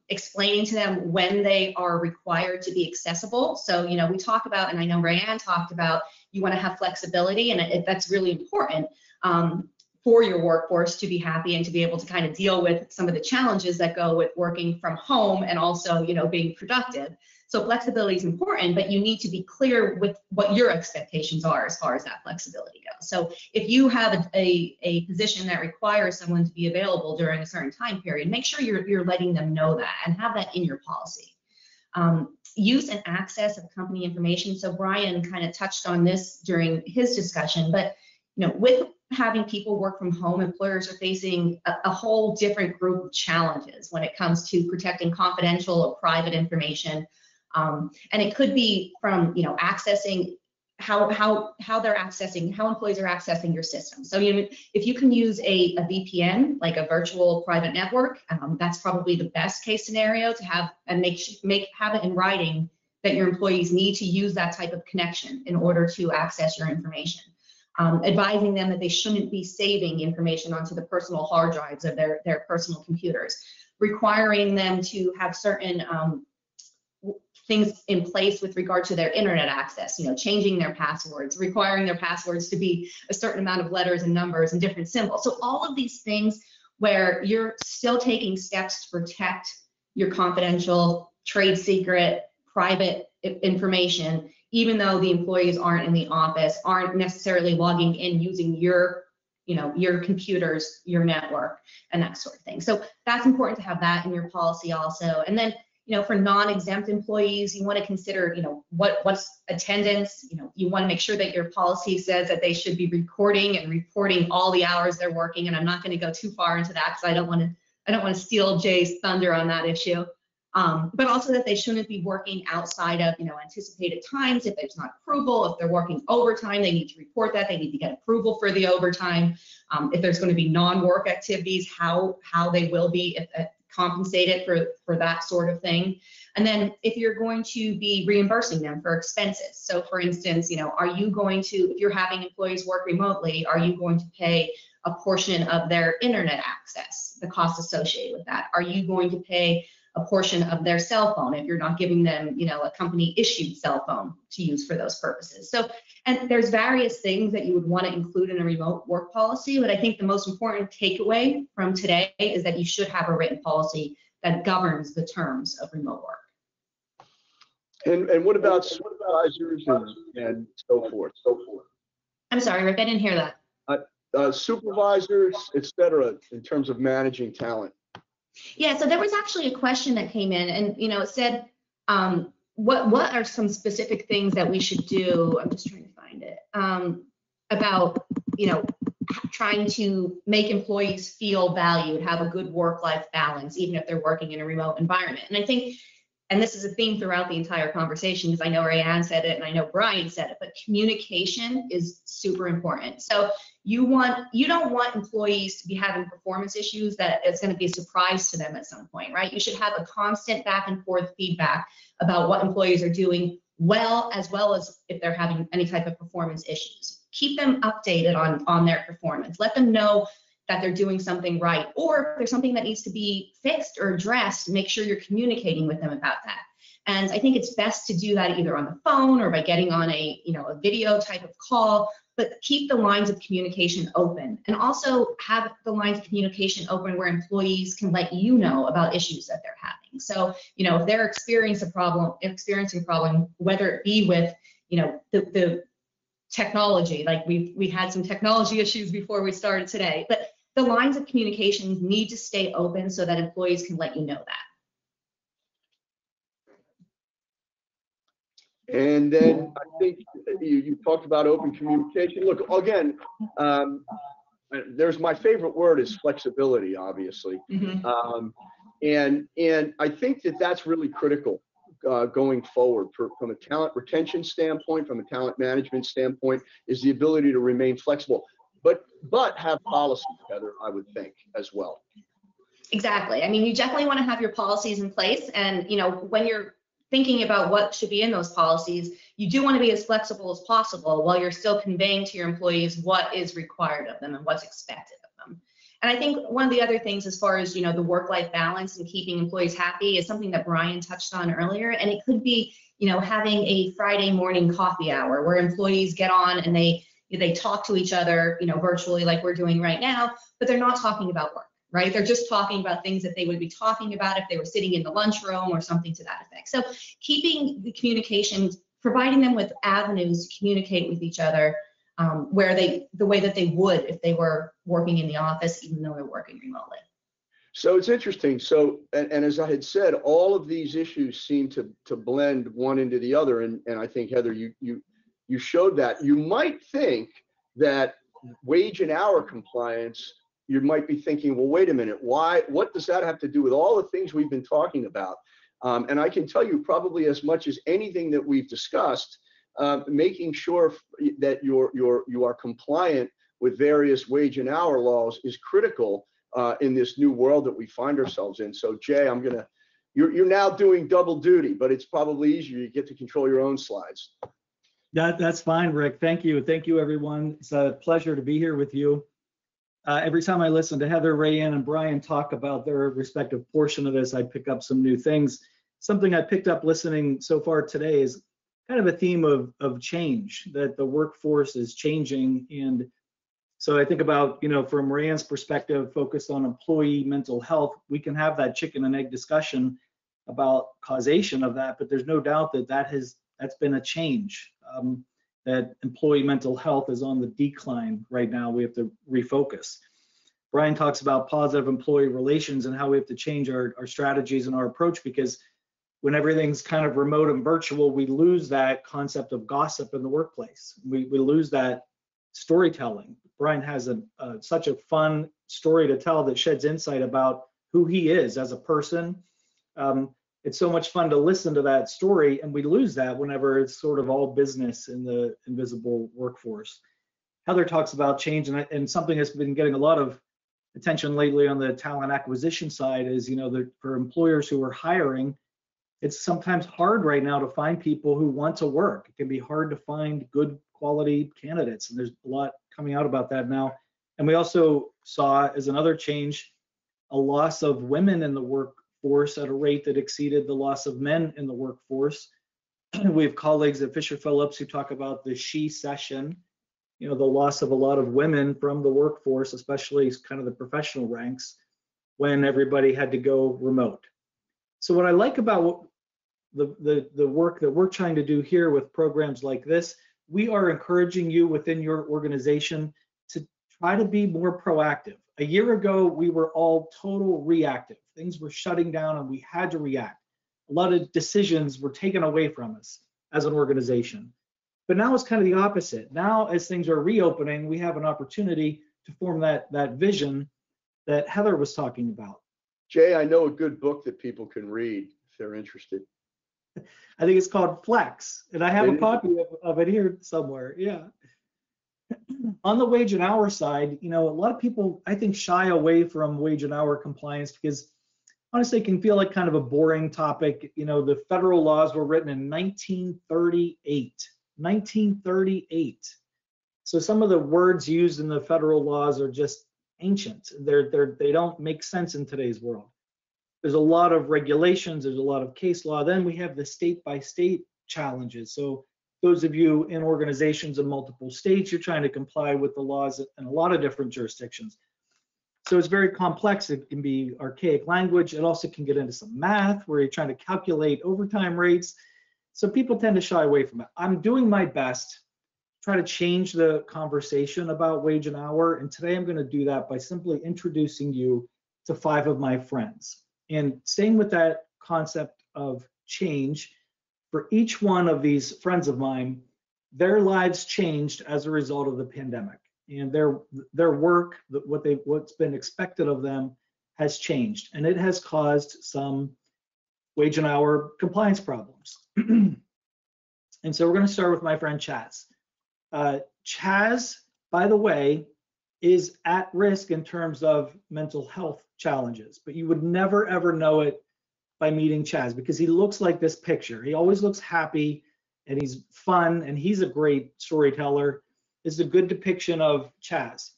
Explaining to them when they are required to be accessible. So, we talk about, and I know Raeann talked about, you want to have flexibility, and that's really important for your workforce to be happy and to be able to kind of deal with some of the challenges that go with working from home and also, being productive. So flexibility is important, but you need to be clear with what your expectations are as far as that flexibility goes. So if you have a position that requires someone to be available during a certain time period, make sure you're letting them know that and have that in your policy. Use and access of company information. So Brian kind of touched on this during his discussion, but with having people work from home, employers are facing a whole different group of challenges when it comes to protecting confidential or private information. And it could be from, accessing how employees are accessing your system. So, if you can use a VPN, like a virtual private network, that's probably the best case scenario to have and have it in writing that your employees need to use that type of connection in order to access your information. Advising them that they shouldn't be saving information onto the personal hard drives of their personal computers. Requiring them to have certain things in place with regard to their internet access, changing their passwords, requiring their passwords to be a certain amount of letters and numbers and different symbols. So all of these things where you're still taking steps to protect your confidential, trade secret, private information, even though the employees aren't in the office, aren't necessarily logging in using your computers, your network, and that sort of thing. So that's important to have that in your policy also. And then, for non-exempt employees, you want to consider, what's attendance. You want to make sure that your policy says that they should be recording and reporting all the hours they're working. And I'm not going to go too far into that because I don't want to steal Jay's thunder on that issue. But also that they shouldn't be working outside of, anticipated times. If there's not approval, if they're working overtime, they need to report that. They need to get approval for the overtime. If there's going to be non-work activities, how they will be compensated for that sort of thing. And then if you're going to be reimbursing them for expenses. So for instance, are you going to, if you're having employees work remotely, are you going to pay a portion of their internet access, the cost associated with that? Are you going to pay a portion of their cell phone if you're not giving them, a company issued cell phone to use for those purposes? So, and there's various things that you would want to include in a remote work policy, but I think the most important takeaway from today is that you should have a written policy that governs the terms of remote work. And what about supervisors and so forth? I'm sorry, Rick, I didn't hear that. Supervisors, et cetera, in terms of managing talent. Yeah, so there was actually a question that came in, and it said, what are some specific things that we should do? I'm just trying to find it. About trying to make employees feel valued, have a good work-life balance, even if they're working in a remote environment. And I think, and this is a theme throughout the entire conversation, because I know Raeann said it and I know Brian said it, but communication is super important. So you don't want employees to be having performance issues that it's going to be a surprise to them at some point, right? You should have a constant back and forth feedback about what employees are doing well as if they're having any type of performance issues. Keep them updated on their performance. Let them know that they're doing something right, or if there's something that needs to be fixed or addressed, make sure you're communicating with them about that. And I think it's best to do that either on the phone or by getting on a video type of call, but keep the lines of communication open, and also have the lines of communication open where employees can let you know about issues that they're having. So, if they're experiencing a problem, whether it be with, the technology, like we had some technology issues before we started today, but the lines of communication need to stay open so that employees can let you know that. And then I think you talked about open communication. Look, again, there's my favorite word is flexibility, obviously. Mm-hmm. And I think that's really critical going forward from a talent retention standpoint, from a talent management standpoint, is the ability to remain flexible, but have policy together, I would think, as well. Exactly. I mean, you definitely want to have your policies in place, and when you're thinking about what should be in those policies, you do want to be as flexible as possible while you're still conveying to your employees what is required of them and what's expected of them. And I think one of the other things as far as, the work-life balance and keeping employees happy is something that Brian touched on earlier. And it could be, having a Friday morning coffee hour where employees get on and they talk to each other, virtually like we're doing right now, but they're not talking about work, right? They're just talking about things that they would be talking about if they were sitting in the lunchroom or something to that effect. So keeping the communication, providing them with avenues to communicate with each other, the way that they would if they were working in the office, even though they're working remotely. So it's interesting. So, and as I had said, all of these issues seem to blend one into the other. And I think, Heather, you showed that. You might think that wage and hour compliance, you might be thinking, well, wait a minute, what does that have to do with all the things we've been talking about? And I can tell you probably as much as anything that we've discussed, making sure that you are compliant with various wage and hour laws is critical in this new world that we find ourselves in. So Jay, I'm going to, you're now doing double duty, but it's probably easier. You get to control your own slides. That's fine, Rick. Thank you. Thank you, everyone. It's a pleasure to be here with you. Every time I listen to Heather, Raeann, and Brian talk about their respective portion of this, I pick up some new things. Something I picked up listening so far today is kind of a theme of change, that the workforce is changing. And so I think about, from Raeann's perspective, focused on employee mental health, we can have that chicken and egg discussion about causation of that, but there's no doubt that that's been a change. That employee mental health is on the decline right now. We have to refocus. Brian talks about positive employee relations and how we have to change our strategies and our approach, because when everything's kind of remote and virtual, we lose that concept of gossip in the workplace. We lose that storytelling. Brian has such a fun story to tell that sheds insight about who he is as a person. It's so much fun to listen to that story, and we lose that whenever it's sort of all business in the invisible workforce. Heather talks about change, and something that's been getting a lot of attention lately on the talent acquisition side is, for employers who are hiring, it's sometimes hard right now to find people who want to work. It can be hard to find good quality candidates, and there's a lot coming out about that now. And we also saw, as another change, a loss of women in the workforce at a rate that exceeded the loss of men in the workforce. We have colleagues at Fisher Phillips who talk about the she-cession, the loss of a lot of women from the workforce, especially kind of the professional ranks, when everybody had to go remote. So what I like about the work that we're trying to do here with programs like this, we are encouraging you within your organization to try to be more proactive. A year ago, we were all total reactive. Things were shutting down and we had to react. A lot of decisions were taken away from us as an organization. But now it's kind of the opposite. Now, as things are reopening, we have an opportunity to form that vision that Heather was talking about. Jay, I know a good book that people can read if they're interested. I think it's called Flex, and I have a copy of it here somewhere. Yeah. On the wage and hour side, a lot of people, I think, shy away from wage and hour compliance because honestly, it can feel like kind of a boring topic. The federal laws were written in 1938. So some of the words used in the federal laws are just ancient. They don't make sense in today's world. There's a lot of regulations, there's a lot of case law. Then we have the state by state challenges. So those of you in organizations in multiple states, you're trying to comply with the laws in a lot of different jurisdictions. So it's very complex. It can be archaic language. It also can get into some math where you're trying to calculate overtime rates. So people tend to shy away from it. I'm doing my best to try to change the conversation about wage and hour. And today I'm going to do that by simply introducing you to 5 of my friends. And staying with that concept of change, for each one of these friends of mine, their lives changed as a result of the pandemic. And their work, what's been expected of them has changed. And it has caused some wage and hour compliance problems. And so we're going to start with my friend Chaz. Chaz, by the way, is at risk in terms of mental health challenges, but you would never ever know it by meeting Chaz because he looks like this picture. He always looks happy and he's fun and he's a great storyteller. This is a good depiction of Chaz.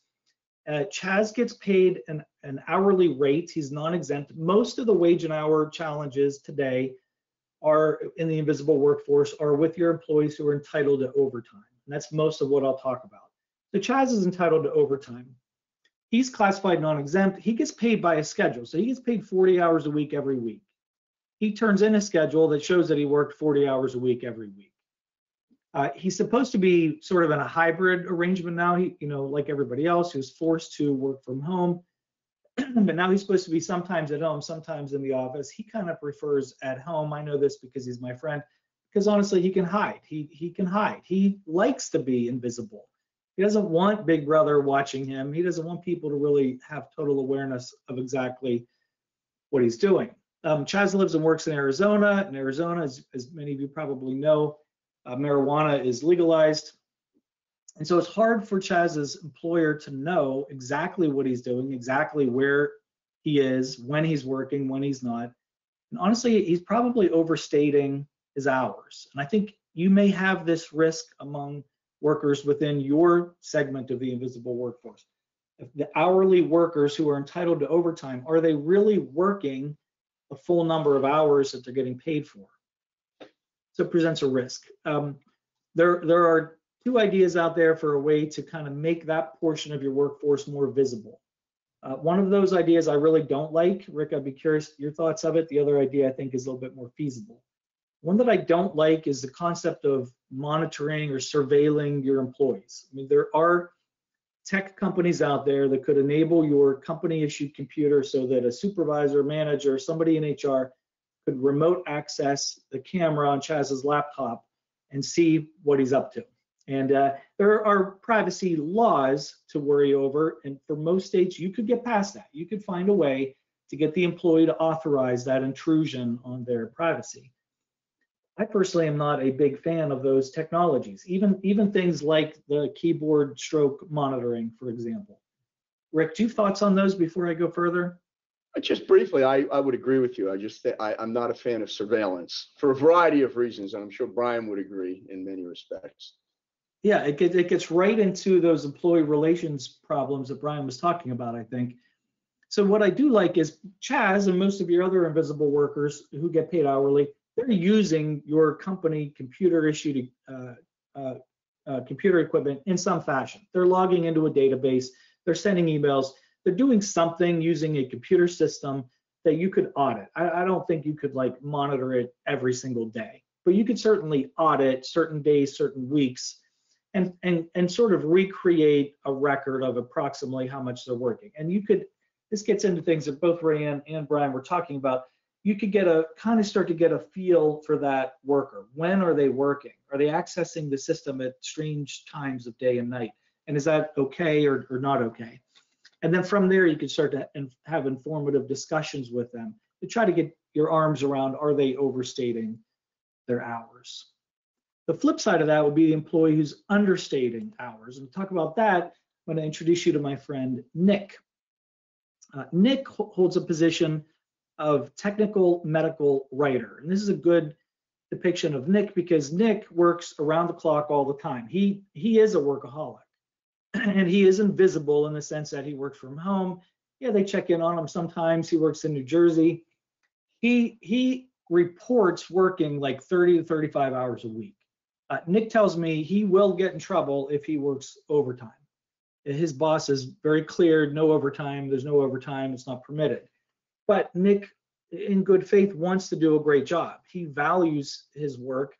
Chaz gets paid an hourly rate. He's non-exempt. Most of the wage and hour challenges today are in the invisible workforce are with your employees who are entitled to overtime. And that's most of what I'll talk about. So Chaz is entitled to overtime. He's classified non-exempt. He gets paid by a schedule. So he gets paid 40 hours a week every week. He turns in a schedule that shows that he worked 40 hours a week every week. He's supposed to be sort of in a hybrid arrangement now. He, like everybody else, who's forced to work from home. But now he's supposed to be sometimes at home, sometimes in the office. He kind of prefers at home. I know this because he's my friend. Because honestly, he can hide. He can hide. He likes to be invisible. He doesn't want Big Brother watching him. He doesn't want people to really have total awareness of exactly what he's doing. Chaz lives and works in Arizona. In Arizona, as many of you probably know, marijuana is legalized. And so it's hard for Chaz's employer to know exactly what he's doing, exactly where he is, when he's working, when he's not. And honestly, he's probably overstating his hours. And I think you may have this risk among workers within your segment of the invisible workforce. If the hourly workers who are entitled to overtime, are they really working the full number of hours that they're getting paid for? So it presents a risk. There are two ideas out there for a way to kind of make that portion of your workforce more visible. One of those ideas I really don't like. Rick, I'd be curious your thoughts of it. The other idea I think is a little bit more feasible. One that I don't like is the concept of monitoring or surveilling your employees. I mean, there are tech companies out there that could enable your company issued computer so that a supervisor, manager, somebody in HR could remote access the camera on Chaz's laptop and see what he's up to. And there are privacy laws to worry over. And for most states, you could get past that. You could find a way to get the employee to authorize that intrusion on their privacy. I personally am not a big fan of those technologies, even things like the keyboard stroke monitoring, for example. Rick, do you have thoughts on those before I go further? Just briefly, I would agree with you. I'm not a fan of surveillance for a variety of reasons, and I'm sure Brian would agree in many respects. Yeah, it gets right into those employee relations problems that Brian was talking about, I think. So what I do like is Chaz and most of your other invisible workers who get paid hourly, they're using your company computer issued computer equipment in some fashion. They're logging into a database, they're sending emails, they're doing something using a computer system that you could audit. I don't think you could like monitor it every single day, but you could certainly audit certain days, certain weeks, and sort of recreate a record of approximately how much they're working. And you could, this gets into things that both Raeann and Brian were talking about. You could start to get a feel for that worker. When are they working? Are they accessing the system at strange times of day and night? And is that okay or not okay? And then from there, you could start to have informative discussions with them to try to get your arms around, are they overstating their hours? The flip side of that would be the employee who's understating hours. And to talk about that, I'm going to introduce you to my friend, Nick. Nick holds a position of technical medical writer. And this is a good depiction of Nick because Nick works around the clock all the time. He is a workaholic and he is invisible in the sense that he works from home. Yeah, they check in on him sometimes. He works in New Jersey. He reports working like 30 to 35 hours a week. Nick tells me he will get in trouble if he works overtime. His boss is very clear, no overtime, there's no overtime, it's not permitted. But Nick, in good faith, wants to do a great job. He values his work.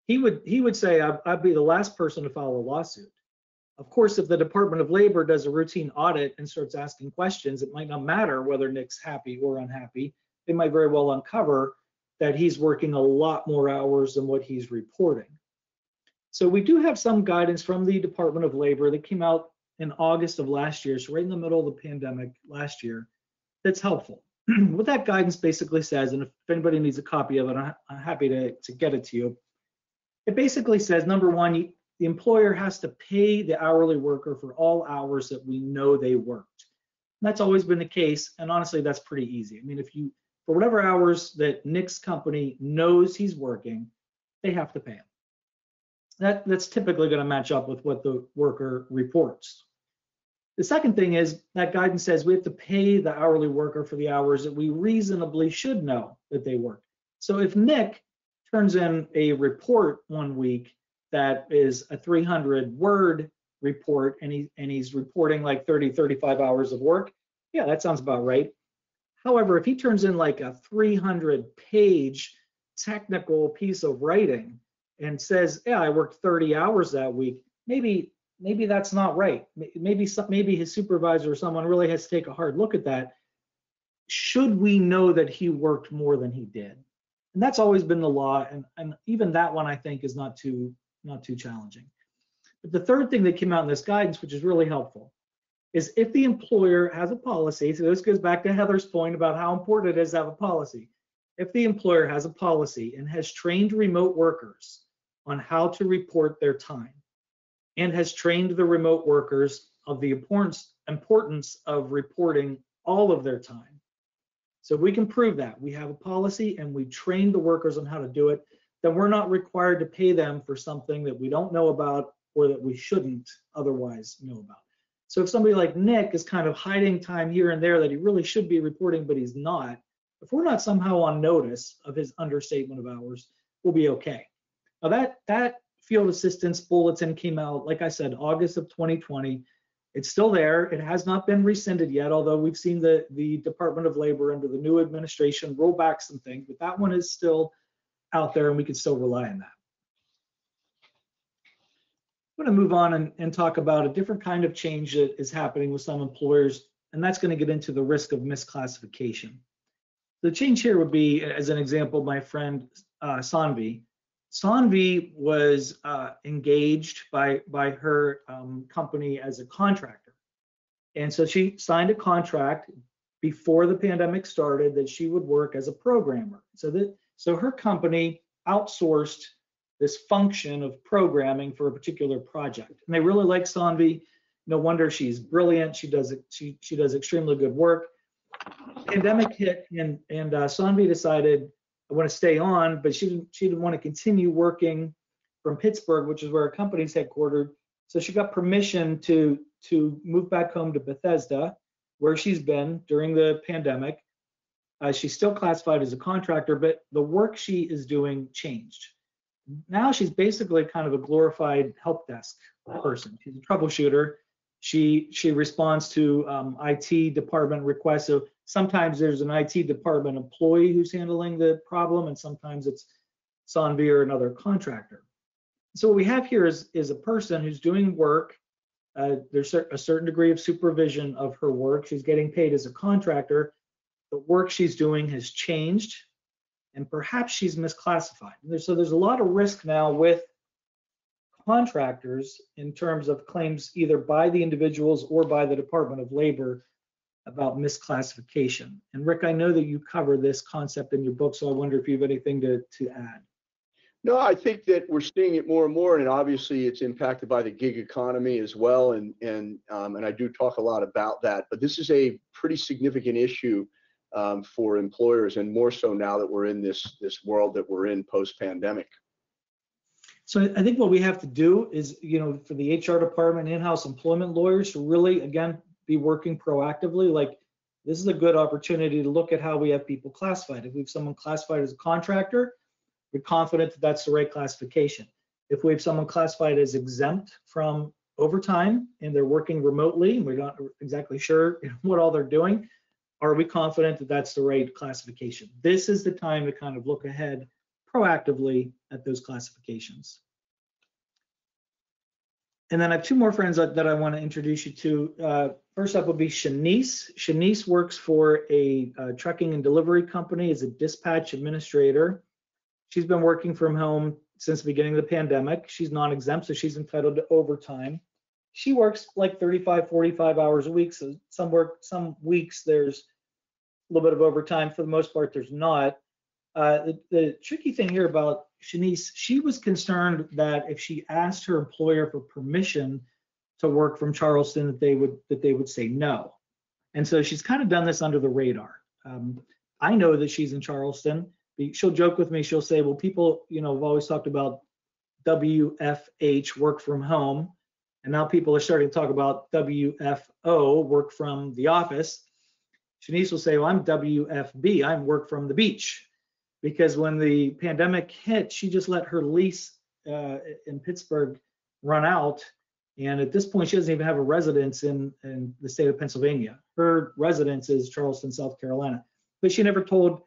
He would say, I'd be the last person to file a lawsuit. Of course, if the Department of Labor does a routine audit and starts asking questions, it might not matter whether Nick's happy or unhappy. They might very well uncover that he's working a lot more hours than what he's reporting. So we do have some guidance from the Department of Labor that came out in August of last year, so right in the middle of the pandemic last year, that's helpful. What that guidance basically says, and if anybody needs a copy of it, I'm happy to get it to you. It basically says, number one, the employer has to pay the hourly worker for all hours that we know they worked. And that's always been the case, and honestly, that's pretty easy. I mean, for whatever hours that Nick's company knows he's working, they have to pay him. That's typically going to match up with what the worker reports. The second thing is that guidance says we have to pay the hourly worker for the hours that we reasonably should know that they worked. So if Nick turns in a report one week that is a 300-word report and he's reporting like 30, 35 hours of work, yeah, that sounds about right. However, if he turns in like a 300-page technical piece of writing and says, yeah, I worked 30 hours that week, maybe that's not right. Maybe his supervisor or someone really has to take a hard look at that. Should we know that he worked more than he did? And that's always been the law, and even that one I think is not too challenging. But the third thing that came out in this guidance, which is really helpful, is if the employer has a policy, so this goes back to Heather's point about how important it is to have a policy. If the employer has a policy and has trained remote workers on how to report their time, and has trained the remote workers of the importance of reporting all of their time, So if we can prove that we have a policy and we train the workers on how to do it, then we're not required to pay them for something that we don't know about or that we shouldn't otherwise know about. So if somebody like Nick is kind of hiding time here and there that he really should be reporting, but he's not, if we're not somehow on notice of his understatement of hours, we'll be okay. Now that field assistance bulletin came out, like I said, August of 2020. It's still there. It has not been rescinded yet, although we've seen the Department of Labor under the new administration roll back some things, but that one is still out there and we can still rely on that. I'm going to move on and talk about a different kind of change that is happening with some employers, and that's going to get into the risk of misclassification. The change here would be, as an example, my friend Sanvi. Sanvi was engaged by her company as a contractor. And so she signed a contract before the pandemic started that she would work as a programmer. So her company outsourced this function of programming for a particular project. And they really like Sanvi. No wonder she's brilliant. She does extremely good work. Pandemic hit and Sanvi decided, I want to stay on, but she didn't want to continue working from Pittsburgh, which is where our company's headquartered. So she got permission to move back home to Bethesda, where she's been during the pandemic. She's still classified as a contractor, but the work she is doing changed. Now she's basically kind of a glorified help desk person. She's a troubleshooter. She responds to IT department requests. So sometimes there's an IT department employee who's handling the problem, and sometimes it's Sanvi or another contractor. So what we have here is a person who's doing work. There's a certain degree of supervision of her work. She's getting paid as a contractor. The work she's doing has changed, and perhaps she's misclassified. So there's a lot of risk now with contractors in terms of claims either by the individuals or by the Department of Labor about misclassification. And Rick, I know that you cover this concept in your book, so I wonder if you have anything to add. No, I think that we're seeing it more and more, and obviously it's impacted by the gig economy as well. And I do talk a lot about that, but this is a pretty significant issue for employers, and more so now that we're in this world that we're in post-pandemic. So I think what we have to do is, for the HR department, in-house employment lawyers to really, again, be working proactively. Like, this is a good opportunity to look at how we have people classified. If we have someone classified as a contractor, we're confident that that's the right classification. If we have someone classified as exempt from overtime and they're working remotely and we're not exactly sure what all they're doing, are we confident that that's the right classification? This is the time to kind of look ahead proactively at those classifications. And then I have two more friends that I want to introduce you to. First up will be Shanice. Shanice works for a trucking and delivery company as a dispatch administrator. She's been working from home since the beginning of the pandemic. She's non-exempt, so she's entitled to overtime. She works like 35, 45 hours a week. So some weeks there's a little bit of overtime. For the most part, there's not. The tricky thing here about Shanice, she was concerned that if she asked her employer for permission to work from Charleston, that they would say no. And so she's kind of done this under the radar. I know that she's in Charleston. She'll joke with me. She'll say, well, people, have always talked about WFH, work from home. And now people are starting to talk about WFO, work from the office. Shanice will say, well, I'm WFB, I'm work from the beach. Because when the pandemic hit, she just let her lease in Pittsburgh run out. And at this point, she doesn't even have a residence in the state of Pennsylvania. Her residence is Charleston, South Carolina. But she never told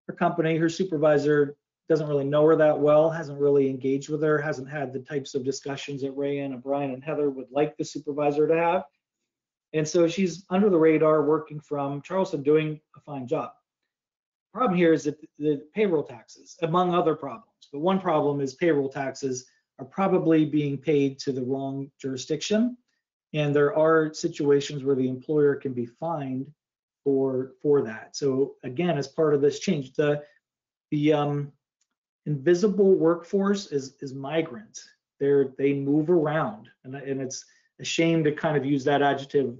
her company. Her supervisor doesn't really know her that well, hasn't really engaged with her, hasn't had the types of discussions that Raeann and Brian and Heather would like the supervisor to have. And so she's under the radar working from Charleston, doing a fine job. The problem here is that the payroll taxes, among other problems, but one problem is payroll taxes are probably being paid to the wrong jurisdiction. And there are situations where the employer can be fined for that. So again, as part of this change, the invisible workforce is migrant. They move around, and it's a shame to kind of use that adjective,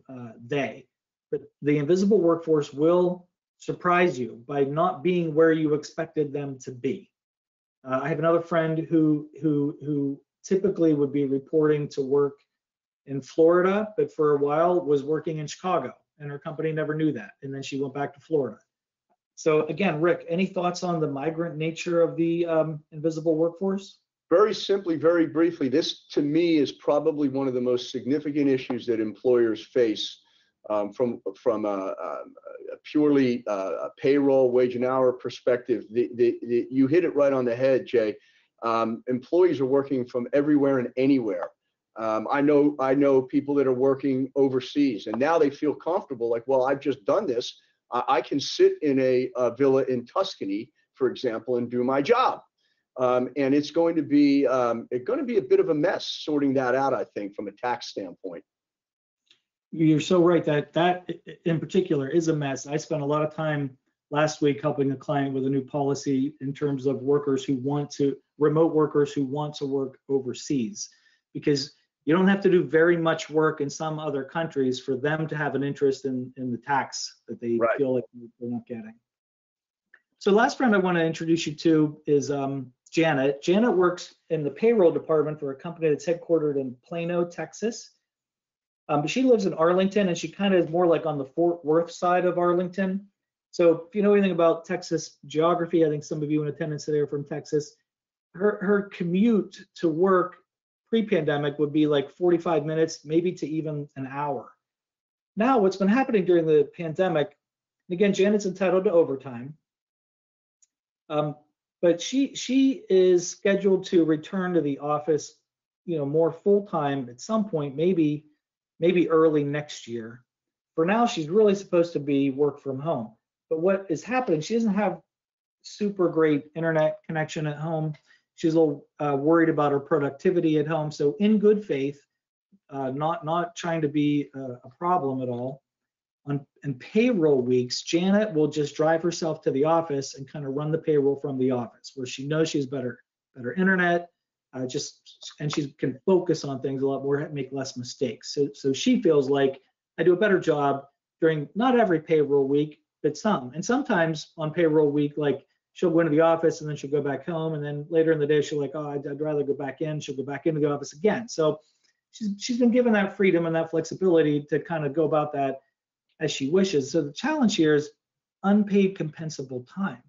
they. But the invisible workforce will surprise you by not being where you expected them to be. I have another friend who typically would be reporting to work in Florida, but for a while was working in Chicago, and her company never knew that, and then she went back to Florida. So again, Rick, any thoughts on the migrant nature of the invisible workforce? Very simply, very briefly, this to me is probably one of the most significant issues that employers face from a purely payroll, wage and hour perspective. You hit it right on the head, Jay. Employees are working from everywhere and anywhere. I know people that are working overseas, and now they feel comfortable, like, well, I've just done this. I can sit in a villa in Tuscany, for example, and do my job. And it's going to be a bit of a mess sorting that out, I think, from a tax standpoint. You're so right that in particular is a mess. I spent a lot of time last week helping a client with a new policy in terms of remote workers who want to work overseas, because you don't have to do very much work in some other countries for them to have an interest in the tax that they feel like they're not getting. So last friend I want to introduce you to is Janet. Janet works in the payroll department for a company that's headquartered in Plano, Texas. But she lives in Arlington, and she kind of is more like on the Fort Worth side of Arlington. So if you know anything about Texas geography, I think some of you in attendance today are from Texas. Her commute to work pre-pandemic would be like 45 minutes, maybe to even an hour. Now, what's been happening during the pandemic, and again, Janet's entitled to overtime, but she is scheduled to return to the office, more full-time at some point, maybe early next year. For now, she's really supposed to be work from home. But what is happening, she doesn't have super great internet connection at home. She's a little worried about her productivity at home. So in good faith, not trying to be a problem at all, on payroll weeks, Janet will just drive herself to the office and kind of run the payroll from the office, where she knows she's better internet, and she can focus on things a lot more, make less mistakes. So she feels like I do a better job during not every payroll week, but some. And sometimes on payroll week, like she'll go into the office and then she'll go back home, and then later in the day she'll like, oh, I'd rather go back in. She'll go back into the office again. So she's been given that freedom and that flexibility to kind of go about that as she wishes. So the challenge here is unpaid compensable time.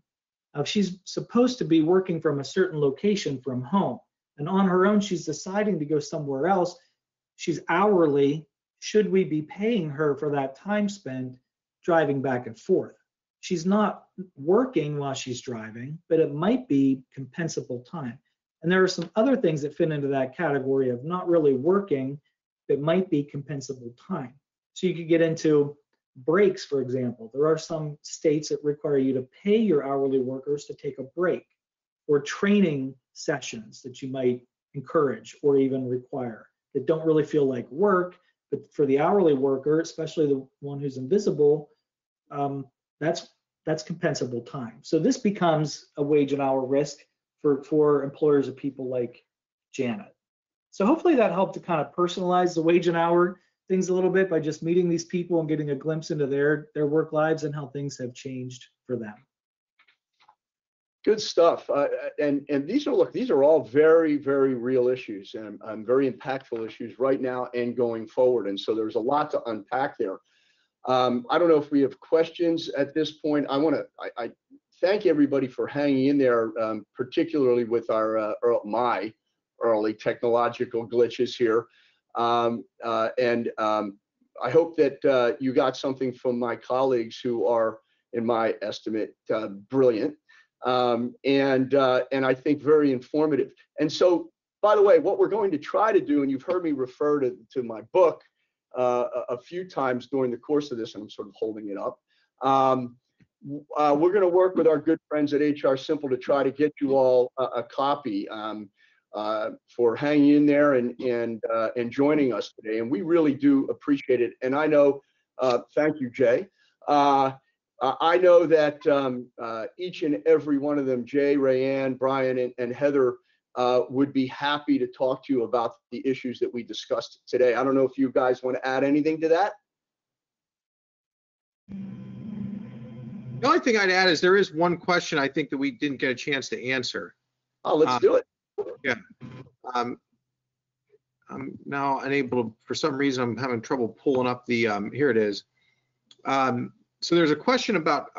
She's supposed to be working from a certain location from home, and on her own she's deciding to go somewhere else. She's hourly. Should we be paying her for that time spent driving back and forth? She's not working while she's driving, but it might be compensable time. And there are some other things that fit into that category of not really working that might be compensable time. So you could get into breaks, for example. There are some states that require you to pay your hourly workers to take a break, or training sessions that you might encourage or even require that don't really feel like work, but for the hourly worker, especially the one who's invisible, that's compensable time. So this becomes a wage and hour risk for employers of people like Janet. So hopefully that helped to kind of personalize the wage and hour things a little bit by just meeting these people and getting a glimpse into their work lives and how things have changed for them. Good stuff. And these are all very, very real issues, and very impactful issues right now and going forward. And so there's a lot to unpack there. I don't know if we have questions at this point. I thank everybody for hanging in there, particularly with my early technological glitches here. I hope that you got something from my colleagues who are, in my estimate, brilliant, and I think very informative. And so, by the way, what we're going to try to do, and you've heard me refer to my book a few times during the course of this, and I'm sort of holding it up. We're going to work with our good friends at HR Simple to try to get you all a copy. For hanging in there and joining us today, and we really do appreciate it. And I know, thank you, Jay. I know that each and every one of them, Jay, Raeann, Brian, and Heather, would be happy to talk to you about the issues that we discussed today. I don't know if you guys want to add anything to that. The only thing I'd add is there is one question I think that we didn't get a chance to answer. Oh, let's do it. Yeah. I'm now unable to, for some reason, I'm having trouble pulling up the, here it is. So there's a question about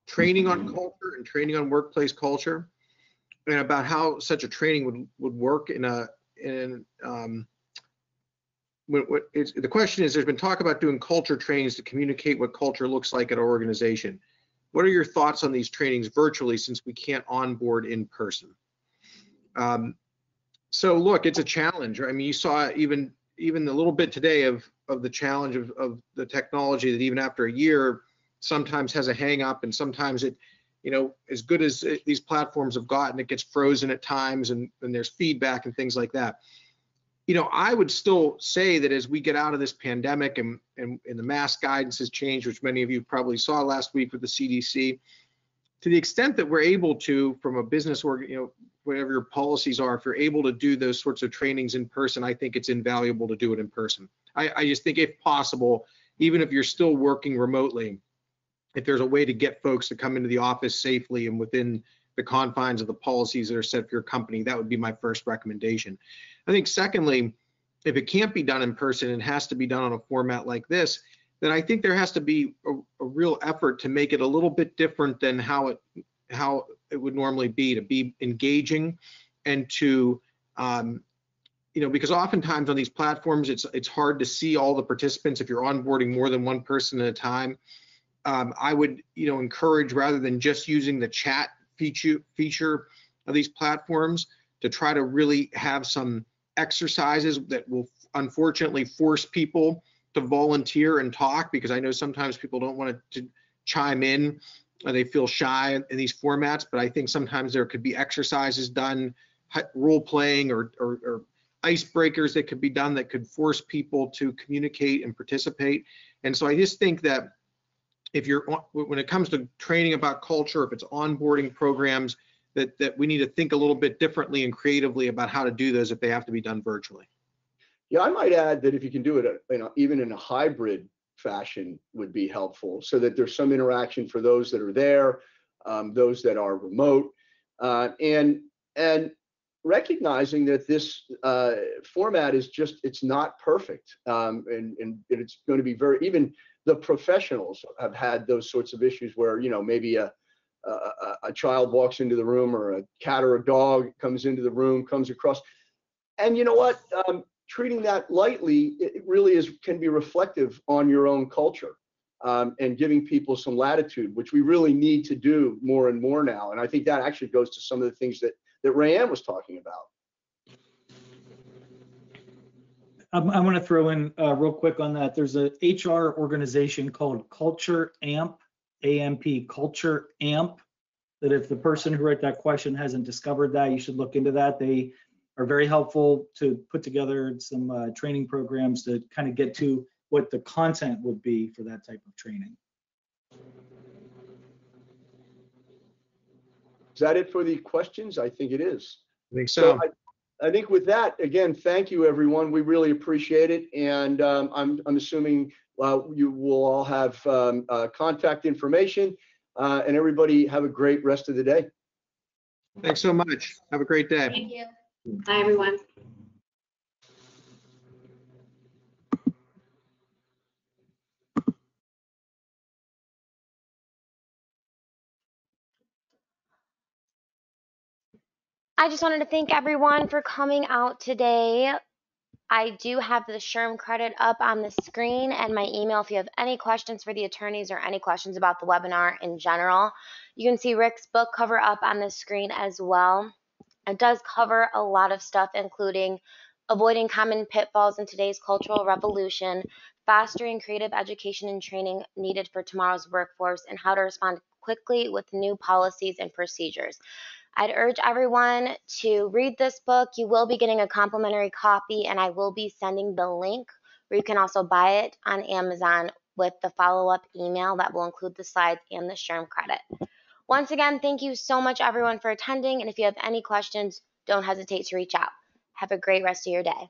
training on culture and training on workplace culture, and about how such a training would work in a, the question is, there's been talk about doing culture trainings to communicate what culture looks like at our organization. What are your thoughts on these trainings virtually, since we can't onboard in person? So look, it's a challenge. I mean, you saw even a little bit today of the challenge of the technology, that even after a year sometimes has a hang up, and sometimes it, you know, as good as these platforms have gotten, it gets frozen at times, and there's feedback and things like that. You know, I would still say that as we get out of this pandemic and the mask guidance has changed, which many of you probably saw last week with the CDC, to the extent that we're able to, from a business org, you know, whatever your policies are, if you're able to do those sorts of trainings in person, I think it's invaluable to do it in person. I just think, if possible, even if you're still working remotely, if there's a way to get folks to come into the office safely and within the confines of the policies that are set for your company, that would be my first recommendation. I think secondly, if it can't be done in person and has to be done on a format like this, then I think there has to be a real effort to make it a little bit different than how it would normally be, to be engaging and to, you know, because oftentimes on these platforms, it's hard to see all the participants if you're onboarding more than one person at a time. I would, you know, encourage, rather than just using the chat feature of these platforms, to try to really have some exercises that will unfortunately force people to volunteer and talk, because I know sometimes people don't want to chime in, or they feel shy in these formats. But I think sometimes there could be exercises done, role playing or icebreakers that could be done that could force people to communicate and participate. And so I just think that if you're, when it comes to training about culture, if it's onboarding programs, that we need to think a little bit differently and creatively about how to do those if they have to be done virtually. Yeah, I might add that if you can do it, you know, even in a hybrid fashion would be helpful, so that there's some interaction for those that are there, those that are remote, and recognizing that this format is just, it's not perfect, and it's going to be very, even the professionals have had those sorts of issues where, you know, maybe a child walks into the room, or a cat or a dog comes into the room, comes across. And you know what? Treating that lightly, it really can be reflective on your own culture, and giving people some latitude, which we really need to do more and more now. And I think that actually goes to some of the things that Raeann was talking about. I want to throw in real quick on that. There's a HR organization called Culture AMP, AMP, Culture AMP, that if the person who wrote that question hasn't discovered that, you should look into that. They are very helpful to put together some training programs to kind of get to what the content would be for that type of training. Is that it for the questions? I think it is. I think so. I think with that, again, thank you, everyone. We really appreciate it. And I'm assuming you will all have contact information, and everybody have a great rest of the day. Thanks so much. Have a great day. Thank you. Bye, everyone. I just wanted to thank everyone for coming out today. I do have the SHRM credit up on the screen, and my email if you have any questions for the attorneys or any questions about the webinar in general. You can see Rick's book cover up on the screen as well. It does cover a lot of stuff, including avoiding common pitfalls in today's cultural revolution, fostering creative education and training needed for tomorrow's workforce, and how to respond quickly with new policies and procedures. I'd urge everyone to read this book. You will be getting a complimentary copy, and I will be sending the link where you can also buy it on Amazon with the follow-up email that will include the slides and the SHRM credit. Once again, thank you so much, everyone, for attending. And if you have any questions, don't hesitate to reach out. Have a great rest of your day.